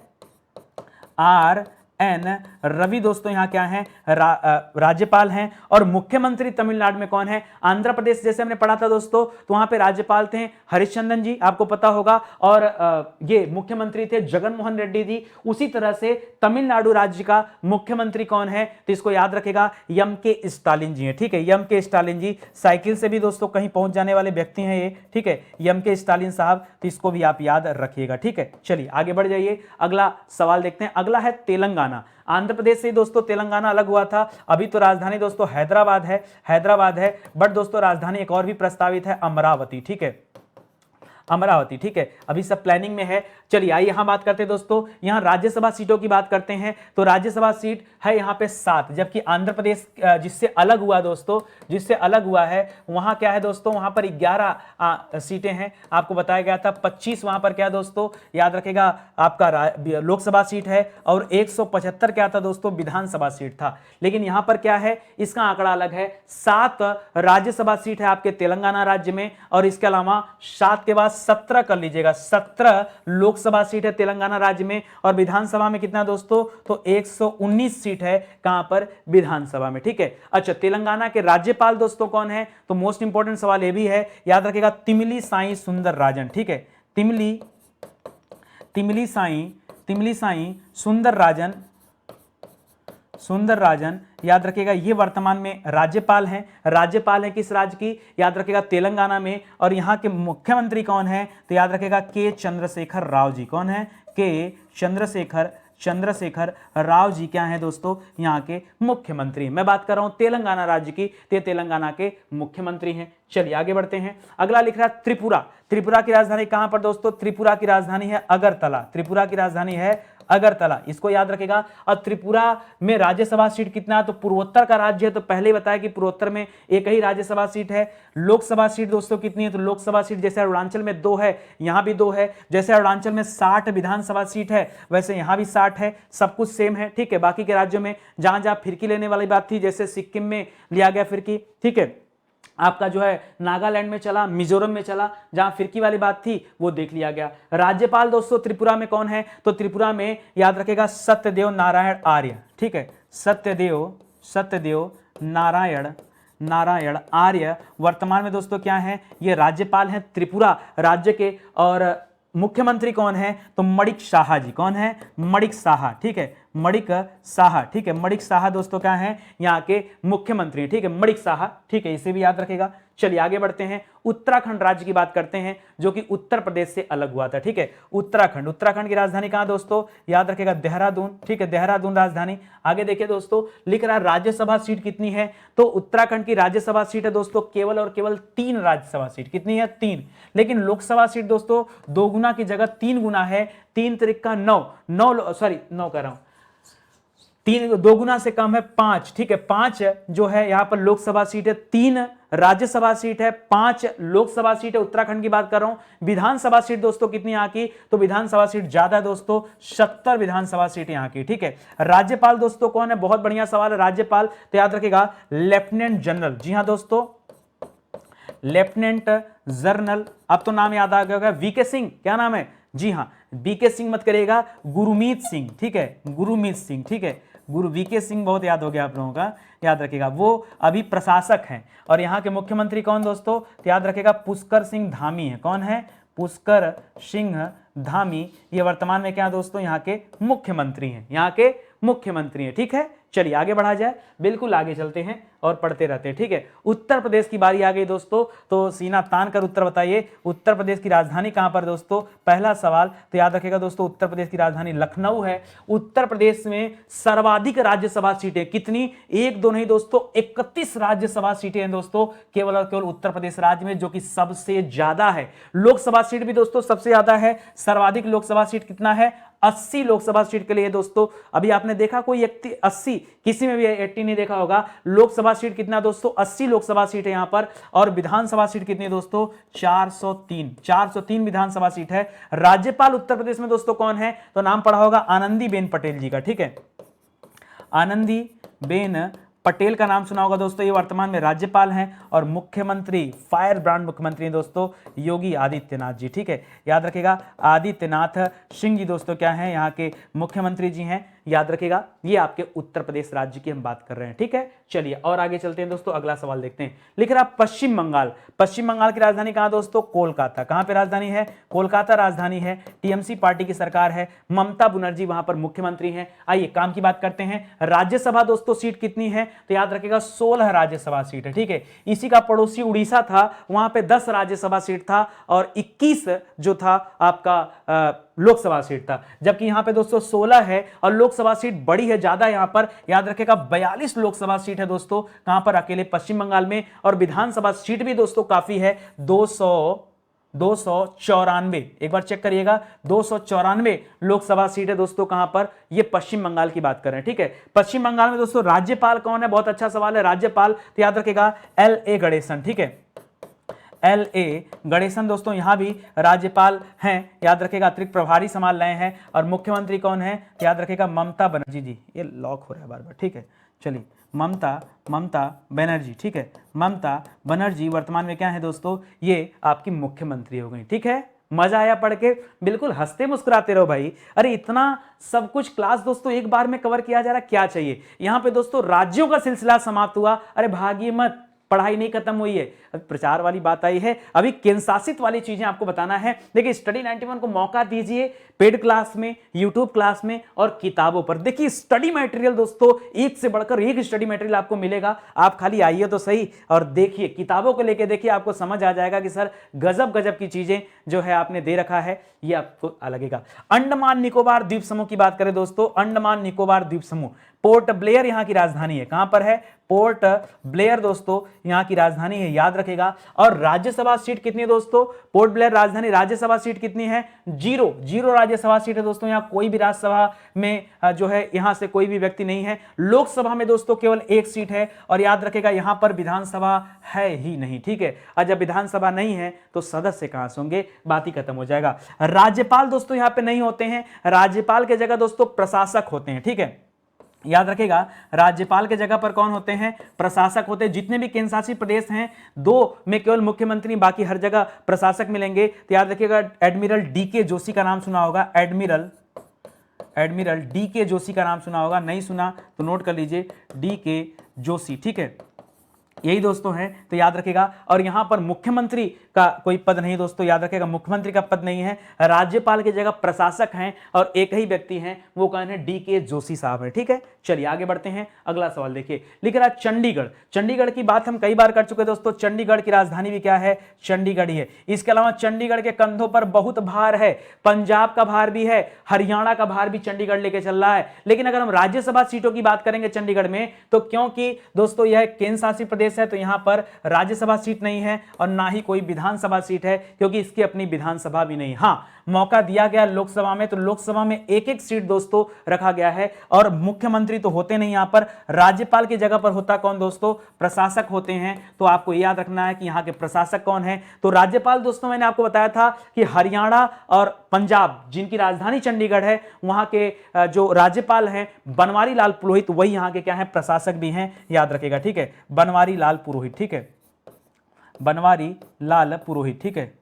R.N. रवि दोस्तों यहाँ क्या है, राज्यपाल हैं। और मुख्यमंत्री तमिलनाडु में कौन है, आंध्र प्रदेश जैसे हमने पढ़ा था दोस्तों, तो वहां पे राज्यपाल थे हरिश्चंद्रन जी, आपको पता होगा, और ये मुख्यमंत्री थे जगन मोहन रेड्डी जी। उसी तरह से तमिलनाडु राज्य का मुख्यमंत्री कौन है, तो इसको याद रखेगा M.K. स्टालिन जी हैं, ठीक है, M.K. स्टालिन जी, साइकिल से भी दोस्तों कहीं पहुंच जाने वाले व्यक्ति हैं ये, ठीक है, M.K. स्टालिन साहब, तो इसको भी आप याद रखिएगा, ठीक है। चलिए आगे बढ़ जाइए, अगला सवाल देखते हैं। अगला है तेलंगाना। आंध्र प्रदेश से दोस्तों तेलंगाना अलग हुआ था, अभी तो राजधानी दोस्तों हैदराबाद है, बट दोस्तों राजधानी एक और भी प्रस्तावित है, अमरावती, ठीक है, अमरावती, ठीक है, अभी सब प्लानिंग में है। चलिए आइए यहां बात करते हैं दोस्तों, यहां राज्यसभा सीटों की बात करते हैं, तो राज्यसभा सीट है यहां पे 7, जबकि आंध्र प्रदेश जिससे अलग हुआ दोस्तों, जिससे अलग हुआ है, वहां क्या है दोस्तों, वहां पर 11 सीटें हैं, आपको बताया गया था 25 वहां पर क्या है दोस्तों, याद रखेगा आपका लोकसभा सीट है, और 175 क्या था दोस्तों, विधानसभा सीट था। लेकिन यहां पर क्या है, इसका आंकड़ा अलग है, 7 राज्यसभा सीट है आपके तेलंगाना राज्य में, और इसके अलावा 7 के बाद 17 कर लीजिएगा, 17 लोकसभा सीट है तेलंगाना राज्य में, और विधानसभा में कितना दोस्तों, तो 119 सीट है कहां पर, विधानसभा में, ठीक है। अच्छा, तेलंगाना के राज्यपाल दोस्तों कौन है, तो मोस्ट इंपॉर्टेंट सवाल ये भी है, याद रखिएगा तिमिली साई सुंदरराजन, ठीक है, तिमिली साई सुंदरराजन, याद रखिएगा, ये वर्तमान में राज्यपाल हैं किस राज्य की, याद रखिएगा तेलंगाना में। और यहाँ के मुख्यमंत्री कौन है, तो याद रखिएगा के चंद्रशेखर राव जी, कौन है, के चंद्रशेखर राव जी क्या है दोस्तों, यहाँ के मुख्यमंत्री। मैं बात कर रहा हूं तेलंगाना राज्य की, तो तेलंगाना के मुख्यमंत्री हैं। चलिए आगे बढ़ते हैं, अगला लिख रहा है त्रिपुरा। त्रिपुरा की राजधानी कहां पर दोस्तों, त्रिपुरा की राजधानी है अगरतला, त्रिपुरा की राजधानी है अगरतला, इसको याद रखेगा। और त्रिपुरा में राज्यसभा सीट कितना है, तो पूर्वोत्तर का राज्य है, तो पहले ही बताया कि पूर्वोत्तर में एक ही राज्यसभा सीट है। लोकसभा सीट दोस्तों कितनी है, तो लोकसभा सीट जैसे अरुणाचल में 2 है, यहां भी 2 है, जैसे अरुणाचल में 60 विधानसभा सीट है, वैसे यहां भी 60 है, सब कुछ सेम है, ठीक है। बाकी के राज्यों में जहां जहां फिरकी लेने वाली बात थी, जैसे सिक्किम में लिया गया फिरकी, ठीक है, आपका जो है नागालैंड में चला, मिजोरम में चला, जहां फिरकी वाली बात थी वो देख लिया गया। राज्यपाल दोस्तों त्रिपुरा में कौन है, तो त्रिपुरा में याद रखेगा सत्यदेव नारायण आर्य, ठीक है, सत्यदेव नारायण आर्य वर्तमान में दोस्तों क्या है, ये राज्यपाल हैं त्रिपुरा राज्य के। और मुख्यमंत्री कौन है, तो मणिक साहा जी, कौन है, मणिक साहा, ठीक है, मणिक साहा, ठीक है, मणिक साहा दोस्तों क्या है, यहाँ के मुख्यमंत्री, ठीक है, मणिक साहा, ठीक है, इसे भी याद रखेगा। चलिए आगे बढ़ते हैं, उत्तराखंड राज्य की बात करते हैं, जो कि उत्तर प्रदेश से अलग हुआ था, ठीक है। उत्तराखंड की राजधानी कहां दोस्तों, याद रखेगा देहरादून, ठीक है, देहरादून राजधानी। आगे देखिए दोस्तों, लिख रहा है राज्यसभा सीट कितनी है, तो उत्तराखंड की राज्यसभा सीट है दोस्तों केवल और केवल 3 राज्यसभा सीट, कितनी है, 3। लेकिन लोकसभा सीट दोस्तों 2 गुना की जगह 3 गुना है, 3 त्रिका 9 कर रहा हूं, 2 गुना से कम है 5, ठीक है, 5 जो है यहां पर लोकसभा सीट है, 3 राज्यसभा सीट है, 5 लोकसभा सीट है, उत्तराखंड की बात कर रहा हूं। विधानसभा सीट दोस्तों कितनी यहां की, तो विधानसभा सीट ज्यादा है दोस्तों, 70 विधानसभा सीट यहां की, ठीक है। राज्यपाल दोस्तों कौन है, बहुत बढ़िया सवाल है, राज्यपाल तो याद रखेगा लेफ्टिनेंट जनरल, जी हां दोस्तों, लेफ्टिनेंट जनरल, अब तो नाम याद आ गया होगा, वीके सिंह, क्या नाम है, जी हां, बीके सिंह मत करिएगा, गुरमीत सिंह, ठीक है, गुरमीत सिंह, ठीक है, गुरु वीके सिंह, बहुत याद हो गया आप लोगों का, याद रखिएगा, वो अभी प्रशासक हैं। और यहाँ के मुख्यमंत्री कौन दोस्तों, तो याद रखिएगा पुष्कर सिंह धामी है। कौन है, पुष्कर सिंह धामी, ये वर्तमान में क्या दोस्तों यहाँ के मुख्यमंत्री हैं, यहाँ के मुख्यमंत्री हैं। ठीक है, चलिए आगे बढ़ा जाए, बिल्कुल आगे चलते हैं और पढ़ते रहते हैं। ठीक है, उत्तर प्रदेश की बारी आ गई दोस्तों, तो सीना तान कर उत्तर बताइए, उत्तर प्रदेश की राजधानी कहां पर दोस्तों, पहला सवाल तो याद रखिएगा दोस्तों, उत्तर प्रदेश की राजधानी लखनऊ है। उत्तर प्रदेश में सर्वाधिक राज्यसभा सीटें कितनी, एक दो नहीं दोस्तों, 31 राज्यसभा सीटें हैं दोस्तों, केवल और केवल उत्तर प्रदेश राज्य में, जो कि सबसे ज्यादा है। लोकसभा सीट भी दोस्तों सबसे ज्यादा है, सर्वाधिक लोकसभा सीट कितना है, 80 लोकसभा सीट के लिए दोस्तों। अभी आपने देखा कोई 80, किसी में भी 80 नहीं देखा होगा। लोकसभा सीट कितना दोस्तों, 80 लोकसभा सीट है यहां पर। और विधानसभा सीट कितनी दोस्तों, 403 विधानसभा सीट है। राज्यपाल उत्तर प्रदेश में दोस्तों कौन है, तो नाम पढ़ा होगा आनंदीबेन पटेल जी का। ठीक है, आनंदीबेन पटेल का नाम सुना होगा दोस्तों, ये वर्तमान में राज्यपाल हैं। और मुख्यमंत्री, फायर ब्रांड मुख्यमंत्री हैं दोस्तों, योगी आदित्यनाथ जी। ठीक है, याद रखिएगा, आदित्यनाथ सिंह जी दोस्तों क्या हैं, यहाँ के मुख्यमंत्री जी हैं, याद रखिएगा। ये आपके उत्तर प्रदेश राज्य की हम बात कर रहे हैं। ठीक है, चलिए और आगे चलते हैं दोस्तों, अगला सवाल देखते हैं। लिख रहा पश्चिम बंगाल, पश्चिम बंगाल की राजधानी कहां दोस्तों, कोलकाता। कहां पे राजधानी है, कोलकाता राजधानी है। टीएमसी पार्टी की सरकार है, ममता बनर्जी वहां पर मुख्यमंत्री हैं। आइए काम की बात करते हैं। राज्यसभा दोस्तों सीट कितनी है, तो याद रखिएगा 16 राज्यसभा सीट है। ठीक है, इसी का पड़ोसी उड़ीसा था, वहां पे 10 राज्यसभा सीट था और 21 जो था आपका लोकसभा सीट था। जबकि यहां पे दोस्तों 16 है और लोकसभा सीट बड़ी है, ज्यादा यहां पर, याद रखेगा 42 लोकसभा सीट है दोस्तों, कहां पर, अकेले पश्चिम बंगाल में। और विधानसभा सीट भी दोस्तों काफी है, 294, एक बार चेक करिएगा, 294 लोकसभा सीट है दोस्तों, कहां पर, ये पश्चिम बंगाल की बात कर रहे हैं। ठीक है, पश्चिम बंगाल में दोस्तों राज्यपाल कौन है, बहुत अच्छा सवाल है। राज्यपाल तो याद रखेगा LA गणेशन। ठीक है, LA गणेशन दोस्तों यहां भी राज्यपाल हैं, याद रखेगा, अतिरिक्त प्रभारी संभाल रहे हैं। और मुख्यमंत्री कौन है, याद रखेगा ममता बनर्जी जी। ये लॉक हो रहा है बार बार। ठीक है, चलिए, ममता बनर्जी। ठीक है, ममता बनर्जी वर्तमान में क्या है दोस्तों, ये आपकी मुख्यमंत्री हो गई। ठीक है, मजा आया पढ़ के, बिल्कुल हंसते मुस्कुराते रहो भाई। अरे इतना सब कुछ क्लास दोस्तों एक बार में कवर किया जा रहा, क्या चाहिए। यहां पे दोस्तों राज्यों का सिलसिला समाप्त हुआ, अरे भागिए मत, पढ़ाई नहीं खत्म हुई है, अभी प्रचार वाली बात आई है, अभी केंद्र शासित वाली चीजें आपको बताना है। देखिए स्टडी 91 को मौका दीजिए, पेड क्लास में, यूट्यूब क्लास में और किताबों पर। देखिए स्टडी मटेरियल दोस्तों एक से बढ़कर एक स्टडी मटेरियल आपको मिलेगा, आप खाली आइए तो सही और देखिए, किताबों को लेके देखिए, आपको समझ आ जाएगा कि सर गजब गजब की चीजें जो है आपने दे रखा है, ये आपको लगेगा। अंडमान निकोबार द्वीप समूह की बात करें दोस्तों, अंडमान निकोबार द्वीप समूह, पोर्ट ब्लेयर यहां की राजधानी है। कहां पर है, पोर्ट ब्लेयर दोस्तों यहां की राजधानी है, याद रखेगा। और राज्यसभा सीट कितनी है दोस्तों, पोर्ट ब्लेयर राजधानी, राज्यसभा सीट कितनी है, 0 राज्यसभा सीट है दोस्तों। यहां कोई भी राज्यसभा में जो है यहां से कोई भी व्यक्ति नहीं है। लोकसभा में दोस्तों केवल 1 सीट है और याद रखेगा यहां पर विधानसभा है ही नहीं। ठीक है, और जब विधानसभा नहीं है तो सदस्य कहां से होंगे, बात ही खत्म हो जाएगा। राज्यपाल दोस्तों यहां पे नहीं होते हैं, राज्यपाल के जगह दोस्तों प्रशासक होते हैं। ठीक है, याद रखेगा, राज्यपाल के जगह पर कौन होते हैं, प्रशासक होते हैं। जितने भी केंद्र शासित प्रदेश हैं, 2 में केवल मुख्यमंत्री, बाकी हर जगह प्रशासक मिलेंगे। तो याद रखिएगा एडमिरल DK जोशी का नाम सुना होगा, एडमिरल DK जोशी का नाम सुना होगा, नहीं सुना तो नोट कर लीजिए, DK जोशी। ठीक है, यही दोस्तों हैं, तो याद रखेगा। और यहां पर मुख्यमंत्री का कोई पद नहीं दोस्तों, याद रखेगा मुख्यमंत्री का पद नहीं है, राज्यपाल की जगह प्रशासक हैं और एक ही व्यक्ति हैं, वो कौन है, DK जोशी साहब है। ठीक है, चलिए आगे बढ़ते हैं, अगला सवाल देखिए। लिख रहा चंडीगढ़, चंडीगढ़ की बात हम कई बार कर चुके दोस्तों, चंडीगढ़ की राजधानी भी क्या है, चंडीगढ़ ही है। इसके अलावा चंडीगढ़ के कंधों पर बहुत भार है, पंजाब का भार भी है, हरियाणा का भार भी चंडीगढ़ लेके चल रहा है। लेकिन अगर हम राज्यसभा सीटों की बात करेंगे चंडीगढ़ में, तो क्योंकि दोस्तों यह केंद्र शासित प्रदेश है, तो यहां पर राज्यसभा सीट नहीं है और ना ही कोई विधानसभा सीट है, क्योंकि इसकी अपनी विधानसभा भी नहीं। हां, मौका दिया गया लोकसभा में, तो लोकसभा में एक सीट दोस्तों रखा गया है। और मुख्यमंत्री तो होते नहीं यहां पर, राज्यपाल की जगह पर होता कौन दोस्तों, प्रशासक होते हैं। तो आपको याद रखना है कि यहां के प्रशासक कौन है। तो राज्यपाल दोस्तों मैंने आपको बताया था कि हरियाणा और पंजाब जिनकी राजधानी चंडीगढ़ है, वहां के जो राज्यपाल हैं बनवारी लाल पुरोहित, वही यहां के क्या है, प्रशासक भी हैं, याद रखेगा। ठीक है, बनवारी लाल पुरोहित। ठीक है, बनवारी लाल पुरोहित। ठीक है,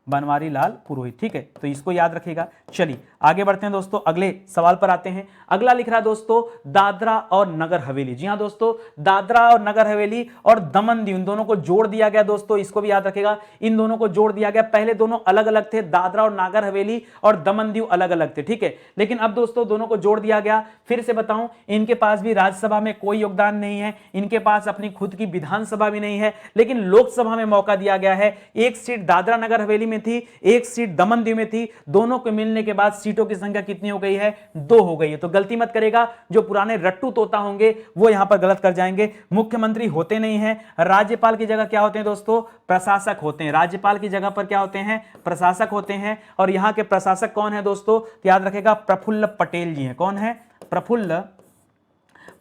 बनवारी लाल पुरोहित। ठीक है, तो इसको याद रखिएगा। चलिए आगे बढ़ते हैं दोस्तों, अगले सवाल पर आते हैं। अगला लिख रहा है दोस्तों दादरा और नगर हवेली। जी हां दोस्तों, दादरा और नगर हवेली और दमन दीव, इन दोनों को जोड़ दिया गया दोस्तों, इसको भी याद रखेगा, इन दोनों को जोड़ दिया गया। पहले दोनों अलग अलग थे, दादरा और नगर हवेली और दमन दीव अलग अलग थे, ठीक है, लेकिन अब दोस्तों दोनों को जोड़ दिया गया। फिर से बताऊं, इनके पास भी राज्यसभा में कोई योगदान नहीं है, इनके पास अपनी खुद की विधानसभा भी नहीं है, लेकिन लोकसभा में मौका दिया गया है। एक सीट दादरा नगर हवेली में थी, एक सीट दमन दीव में थी, दोनों को मिलने के बाद सीटों की संख्या कितनी हो गई है? 2 हो गई है। तो गलती मत करेगा, जो पुराने रट्टू तोता होंगे वो यहां पर गलत कर जाएंगे। मुख्यमंत्री होते नहीं है, राज्यपाल की जगह क्या होते हैं दोस्तों? प्रशासक होते हैं। राज्यपाल की जगह पर क्या होते हैं? प्रशासक होते हैं। और यहां के प्रशासक कौन है दोस्तों? तो याद रखेगा प्रफुल्ल पटेल जी हैं। कौन है?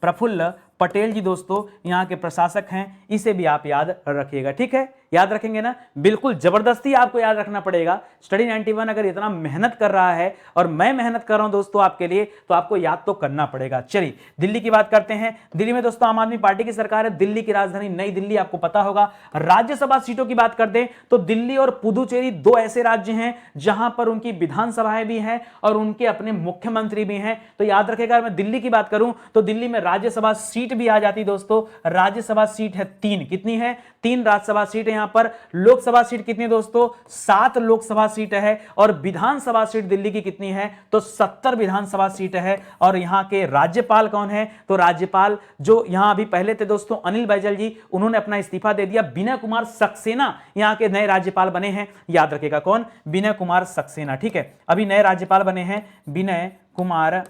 प्रफुल्ल पटेल जी दोस्तों यहां के प्रशासक हैं। इसे भी आप याद रखिएगा, ठीक है, याद रखेंगे ना? बिल्कुल जबरदस्ती आपको याद रखना पड़ेगा। स्टडी 91 अगर इतना मेहनत कर रहा है और मैं मेहनत कर रहा हूं दोस्तों आपके लिए, तो आपको याद तो करना पड़ेगा। चलिए दिल्ली की बात करते हैं। दिल्ली में दोस्तों आम आदमी पार्टी की सरकार है। दिल्ली की राजधानी नई दिल्ली, आपको पता होगा। राज्यसभा सीटों की बात कर दें तो दिल्ली और पुदुचेरी 2 ऐसे राज्य हैं जहां पर उनकी विधानसभाएं भी हैं और उनके अपने मुख्यमंत्री भी हैं। तो याद रखेगा, मैं दिल्ली की बात करूं तो दिल्ली में राज्यसभा सीट भी आ जाती दोस्तों। राज्यसभा सीट है 3, कितनी है? 3 राज्यसभा सीट है। यहां पर लोकसभा सीट कितनी है दोस्तों? 7 लोकसभा सीट है। और विधानसभा सीट दिल्ली की कितनी है? तो 70 विधानसभा सीट है। और यहां के राज्यपाल कौन है? तो राज्यपाल जो यहां अभी पहले थे दोस्तों अनिल बैजल जी, उन्होंने अपना इस्तीफा दे दिया। विनय कुमार सक्सेना यहां के नए राज्यपाल बने हैं। याद रखेगा कौन? विनय कुमार सक्सेना, ठीक है, अभी नए राज्यपाल बने हैं विनय कुमार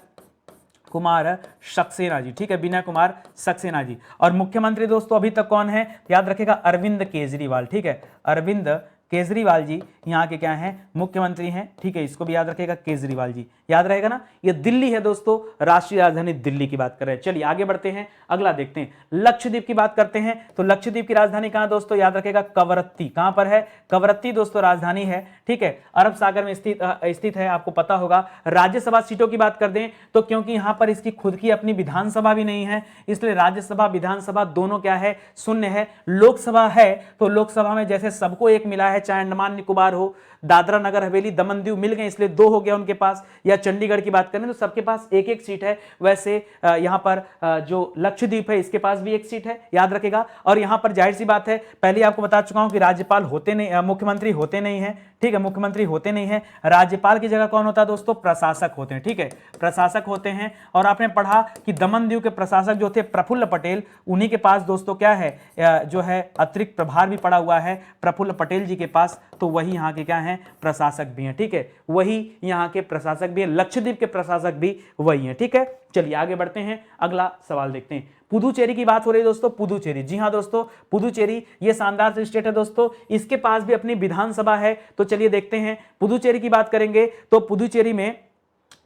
सक्सेना जी, ठीक है, विनय कुमार सक्सेना जी। और मुख्यमंत्री दोस्तों अभी तक कौन है? याद रखेगा अरविंद केजरीवाल, ठीक है, अरविंद केजरीवाल जी यहाँ के क्या हैं? मुख्यमंत्री हैं, ठीक है, इसको भी याद रखेगा, केजरीवाल जी, याद रहेगा ना? ये दिल्ली है दोस्तों, राष्ट्रीय राजधानी दिल्ली की बात कर रहे हैं। चलिए आगे बढ़ते हैं, अगला देखते हैं। लक्षद्वीप की बात करते हैं तो लक्षद्वीप की राजधानी कहां दोस्तों? याद रखेगा कवरत्ती। कहां पर है? कवरत्ती दोस्तों राजधानी है, ठीक है, अरब सागर में स्थित है, आपको पता होगा। राज्यसभा सीटों की बात कर दें तो क्योंकि यहां पर इसकी खुद की अपनी विधानसभा भी नहीं है, इसलिए राज्यसभा विधानसभा दोनों क्या है? शून्य है। लोकसभा है तो लोकसभा में जैसे सबको एक मिला है, चाहे अंडमान निकोबार हो, दादरा नगर हवेली, दमन दीव मिल गए इसलिए 2 हो गया उनके पास, या चंडीगढ़ की बात करें तो सबके पास एक एक सीट है, वैसे यहां पर जो लक्षद्वीप है इसके पास भी एक सीट है, याद रखेगा। और यहां पर जाहिर सी बात है, पहले आपको बता चुका हूं कि राज्यपाल होते नहीं, मुख्यमंत्री होते नहीं है, ठीक है, मुख्यमंत्री होते नहीं है। राज्यपाल की जगह कौन होता है दोस्तों? प्रशासक होते हैं, ठीक है, प्रशासक होते हैं। और आपने पढ़ा कि दमन दीव के प्रशासक जो थे प्रफुल्ल पटेल, उन्हीं के पास दोस्तों क्या है? जो है अतिरिक्त प्रभार भी पड़ा हुआ है प्रफुल्ल पटेल जी के पास, तो वही यहाँ के क्या हैं? प्रशासक भी हैं, ठीक है, वही यहाँ के प्रशासक भी है, लक्षद्वीप के प्रशासक भी वही हैं, ठीक है। चलिए आगे बढ़ते हैं, अगला सवाल देखते हैं। पुदुचेरी की बात हो रही है दोस्तों, पुदुचेरी, जी हां दोस्तों, पुदुचेरी ये शानदार से स्टेट है दोस्तों, इसके पास भी अपनी विधानसभा है। तो चलिए देखते हैं, पुदुचेरी की बात करेंगे तो पुदुचेरी में,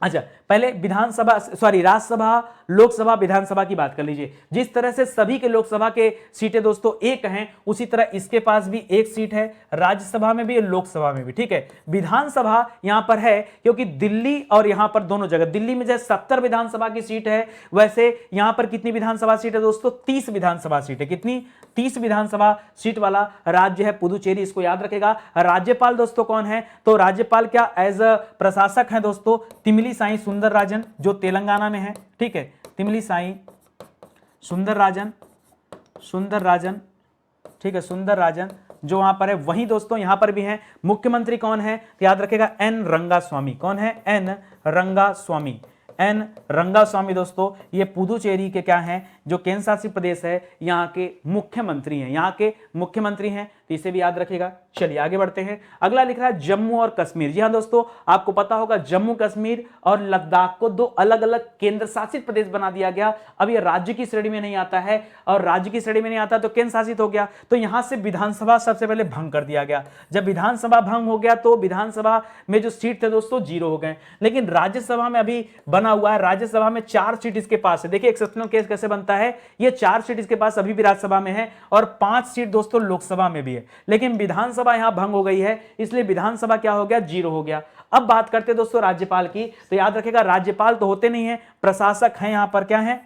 अच्छा पहले विधानसभा, सॉरी राज्यसभा, लोकसभा, विधानसभा की बात कर लीजिए। जिस तरह से सभी के लोकसभा के सीटें दोस्तों एक हैं, उसी तरह इसके पास भी एक सीट है, राज्यसभा में भी और लोकसभा में भी, ठीक है। विधानसभा यहां पर है क्योंकि दिल्ली और यहां पर दोनों जगह, दिल्ली में जैसे 70 विधानसभा की सीट है, वैसे यहां पर कितनी विधानसभा सीट है दोस्तों? 30 विधानसभा सीट है। कितनी? 30 विधानसभा सीट वाला राज्य है पुदुचेरी, इसको याद रखेगा। राज्यपाल दोस्तों कौन है? तो राज्यपाल क्या एज अ प्रशासक है दोस्तों तिमिली साई सुंदरराजन, जो तेलंगाना में है, ठीक है, तिमिली साई सुंदरराजन, ठीक है, सुंदरराजन जो वहां पर है, वहीं दोस्तों यहां पर भी है। मुख्यमंत्री कौन है? तो याद रखेगा एन रंगास्वामी। कौन है? एन रंगास्वामी, एन रंगास्वामी दोस्तों, ये पुदुचेरी के क्या हैं? जो केंद्र शासित प्रदेश है, यहाँ के मुख्यमंत्री हैं, यहाँ के मुख्यमंत्री हैं, तो इसे भी याद रखिएगा। चलिए आगे बढ़ते हैं, अगला लिख रहा है जम्मू और कश्मीर। जी हाँ दोस्तों, आपको पता होगा जम्मू कश्मीर और लद्दाख को 2 अलग अलग केंद्र शासित प्रदेश बना दिया गया। अब ये राज्य की श्रेणी में नहीं आता है, और राज्य की श्रेणी में नहीं आता तो केंद्र शासित हो गया, तो यहां से विधानसभा सबसे पहले भंग कर दिया गया। जब विधानसभा भंग हो गया तो विधानसभा में जो सीट थे दोस्तों 0 हो गए, लेकिन राज्यसभा में अभी बना हुआ है, राज्यसभा में 4 सीट इसके पास है। देखिए एक्सेप्शनल केस कैसे बनता है, ये 4 सीट इसके पास अभी भी राज्यसभा में है और 5 सीट दोस्तों लोकसभा में भी है, लेकिन विधानसभा यहां भंग हो गई है, इसलिए विधानसभा क्या हो गया? 0 हो गया। अब बात करते हैं दोस्तों राज्यपाल की, तो याद रखेगा राज्यपाल तो होते नहीं है, प्रशासक हैं, यहां पर क्या है?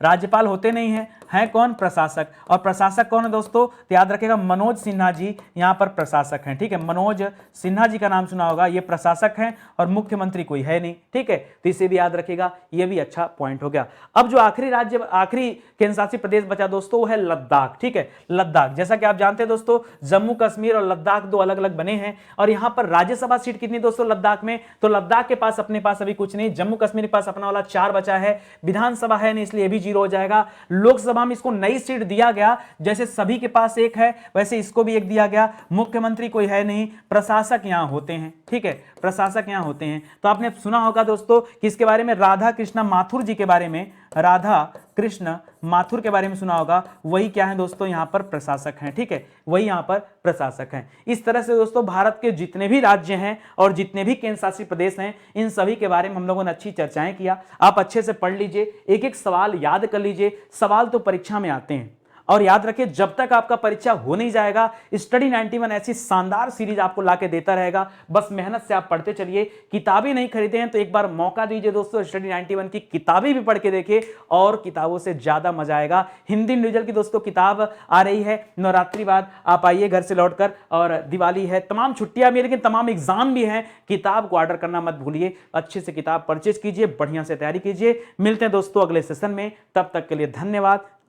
राज्यपाल होते नहीं हैं कौन? प्रशासक। और प्रशासक कौन है दोस्तों? तो याद रखिएगा मनोज सिन्हा जी यहाँ पर प्रशासक हैं, ठीक है। मनोज सिन्हा जी का नाम सुना होगा, ये प्रशासक हैं और मुख्यमंत्री कोई है नहीं, ठीक है। तो इसे भी याद रखिएगा, ये भी अच्छा पॉइंट हो गया। अब जो आखिरी केंद्र शासित प्रदेश बचा दोस्तों वो है लद्दाख, ठीक है। लद्दाख, जैसा कि आप जानते हैं दोस्तों, जम्मू कश्मीर और लद्दाख दो अलग अलग बने हैं। और यहां पर राज्यसभा सीट कितनी दोस्तों लद्दाख में? तो लद्दाख के पास अपने पास अभी कुछ नहीं, जम्मू कश्मीर के पास अपना वाला 4 बचा है, विधानसभा है नहीं इसलिए ये भी 0 हो जाएगा। लोकसभा में इसको नई सीट दिया गया, जैसे सभी के पास एक है वैसे इसको भी एक दिया गया। मुख्यमंत्री कोई है नहीं, प्रशासक यहां होते हैं, ठीक है, प्रशासक यहां होते हैं। तो आपने सुना होगा दोस्तों किसके बारे में? राधा कृष्ण माथुर जी के बारे में, राधा कृष्ण माथुर के बारे में सुना होगा। वही क्या है दोस्तों? यहां पर प्रशासक हैं, ठीक है, वही यहां पर प्रशासक हैं। इस तरह से दोस्तों भारत के जितने भी राज्य हैं और जितने भी केंद्र शासित प्रदेश हैं, इन सभी के बारे में हम लोगों ने अच्छी चर्चाएं किया। आप अच्छे से पढ़ लीजिए, एक एक सवाल याद कर लीजिए। सवाल तो परीक्षा में आते हैं, और याद रखिए जब तक आपका परीक्षा हो नहीं जाएगा, स्टडी 91 ऐसी शानदार सीरीज आपको लाके देता रहेगा। बस मेहनत से आप पढ़ते चलिए। किताबें नहीं खरीदे हैं तो एक बार मौका दीजिए दोस्तों, स्टडी 91 की किताबें भी पढ़ के देखिए और किताबों से ज्यादा मजा आएगा। हिंदी इंडिविजुअल की दोस्तों किताब आ रही है, नवरात्रि बाद आप आइए घर से लौटकर, और दिवाली है, तमाम छुट्टियां भी है लेकिन तमाम एग्जाम भी हैं। किताब को ऑर्डर करना मत भूलिए, अच्छे से किताब परचेज कीजिए, बढ़िया से तैयारी कीजिए। मिलते हैं दोस्तों अगले सेशन में, तब तक के लिए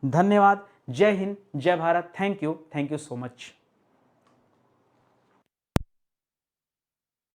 धन्यवाद। जय हिंद, जय Bharat. Thank you so much.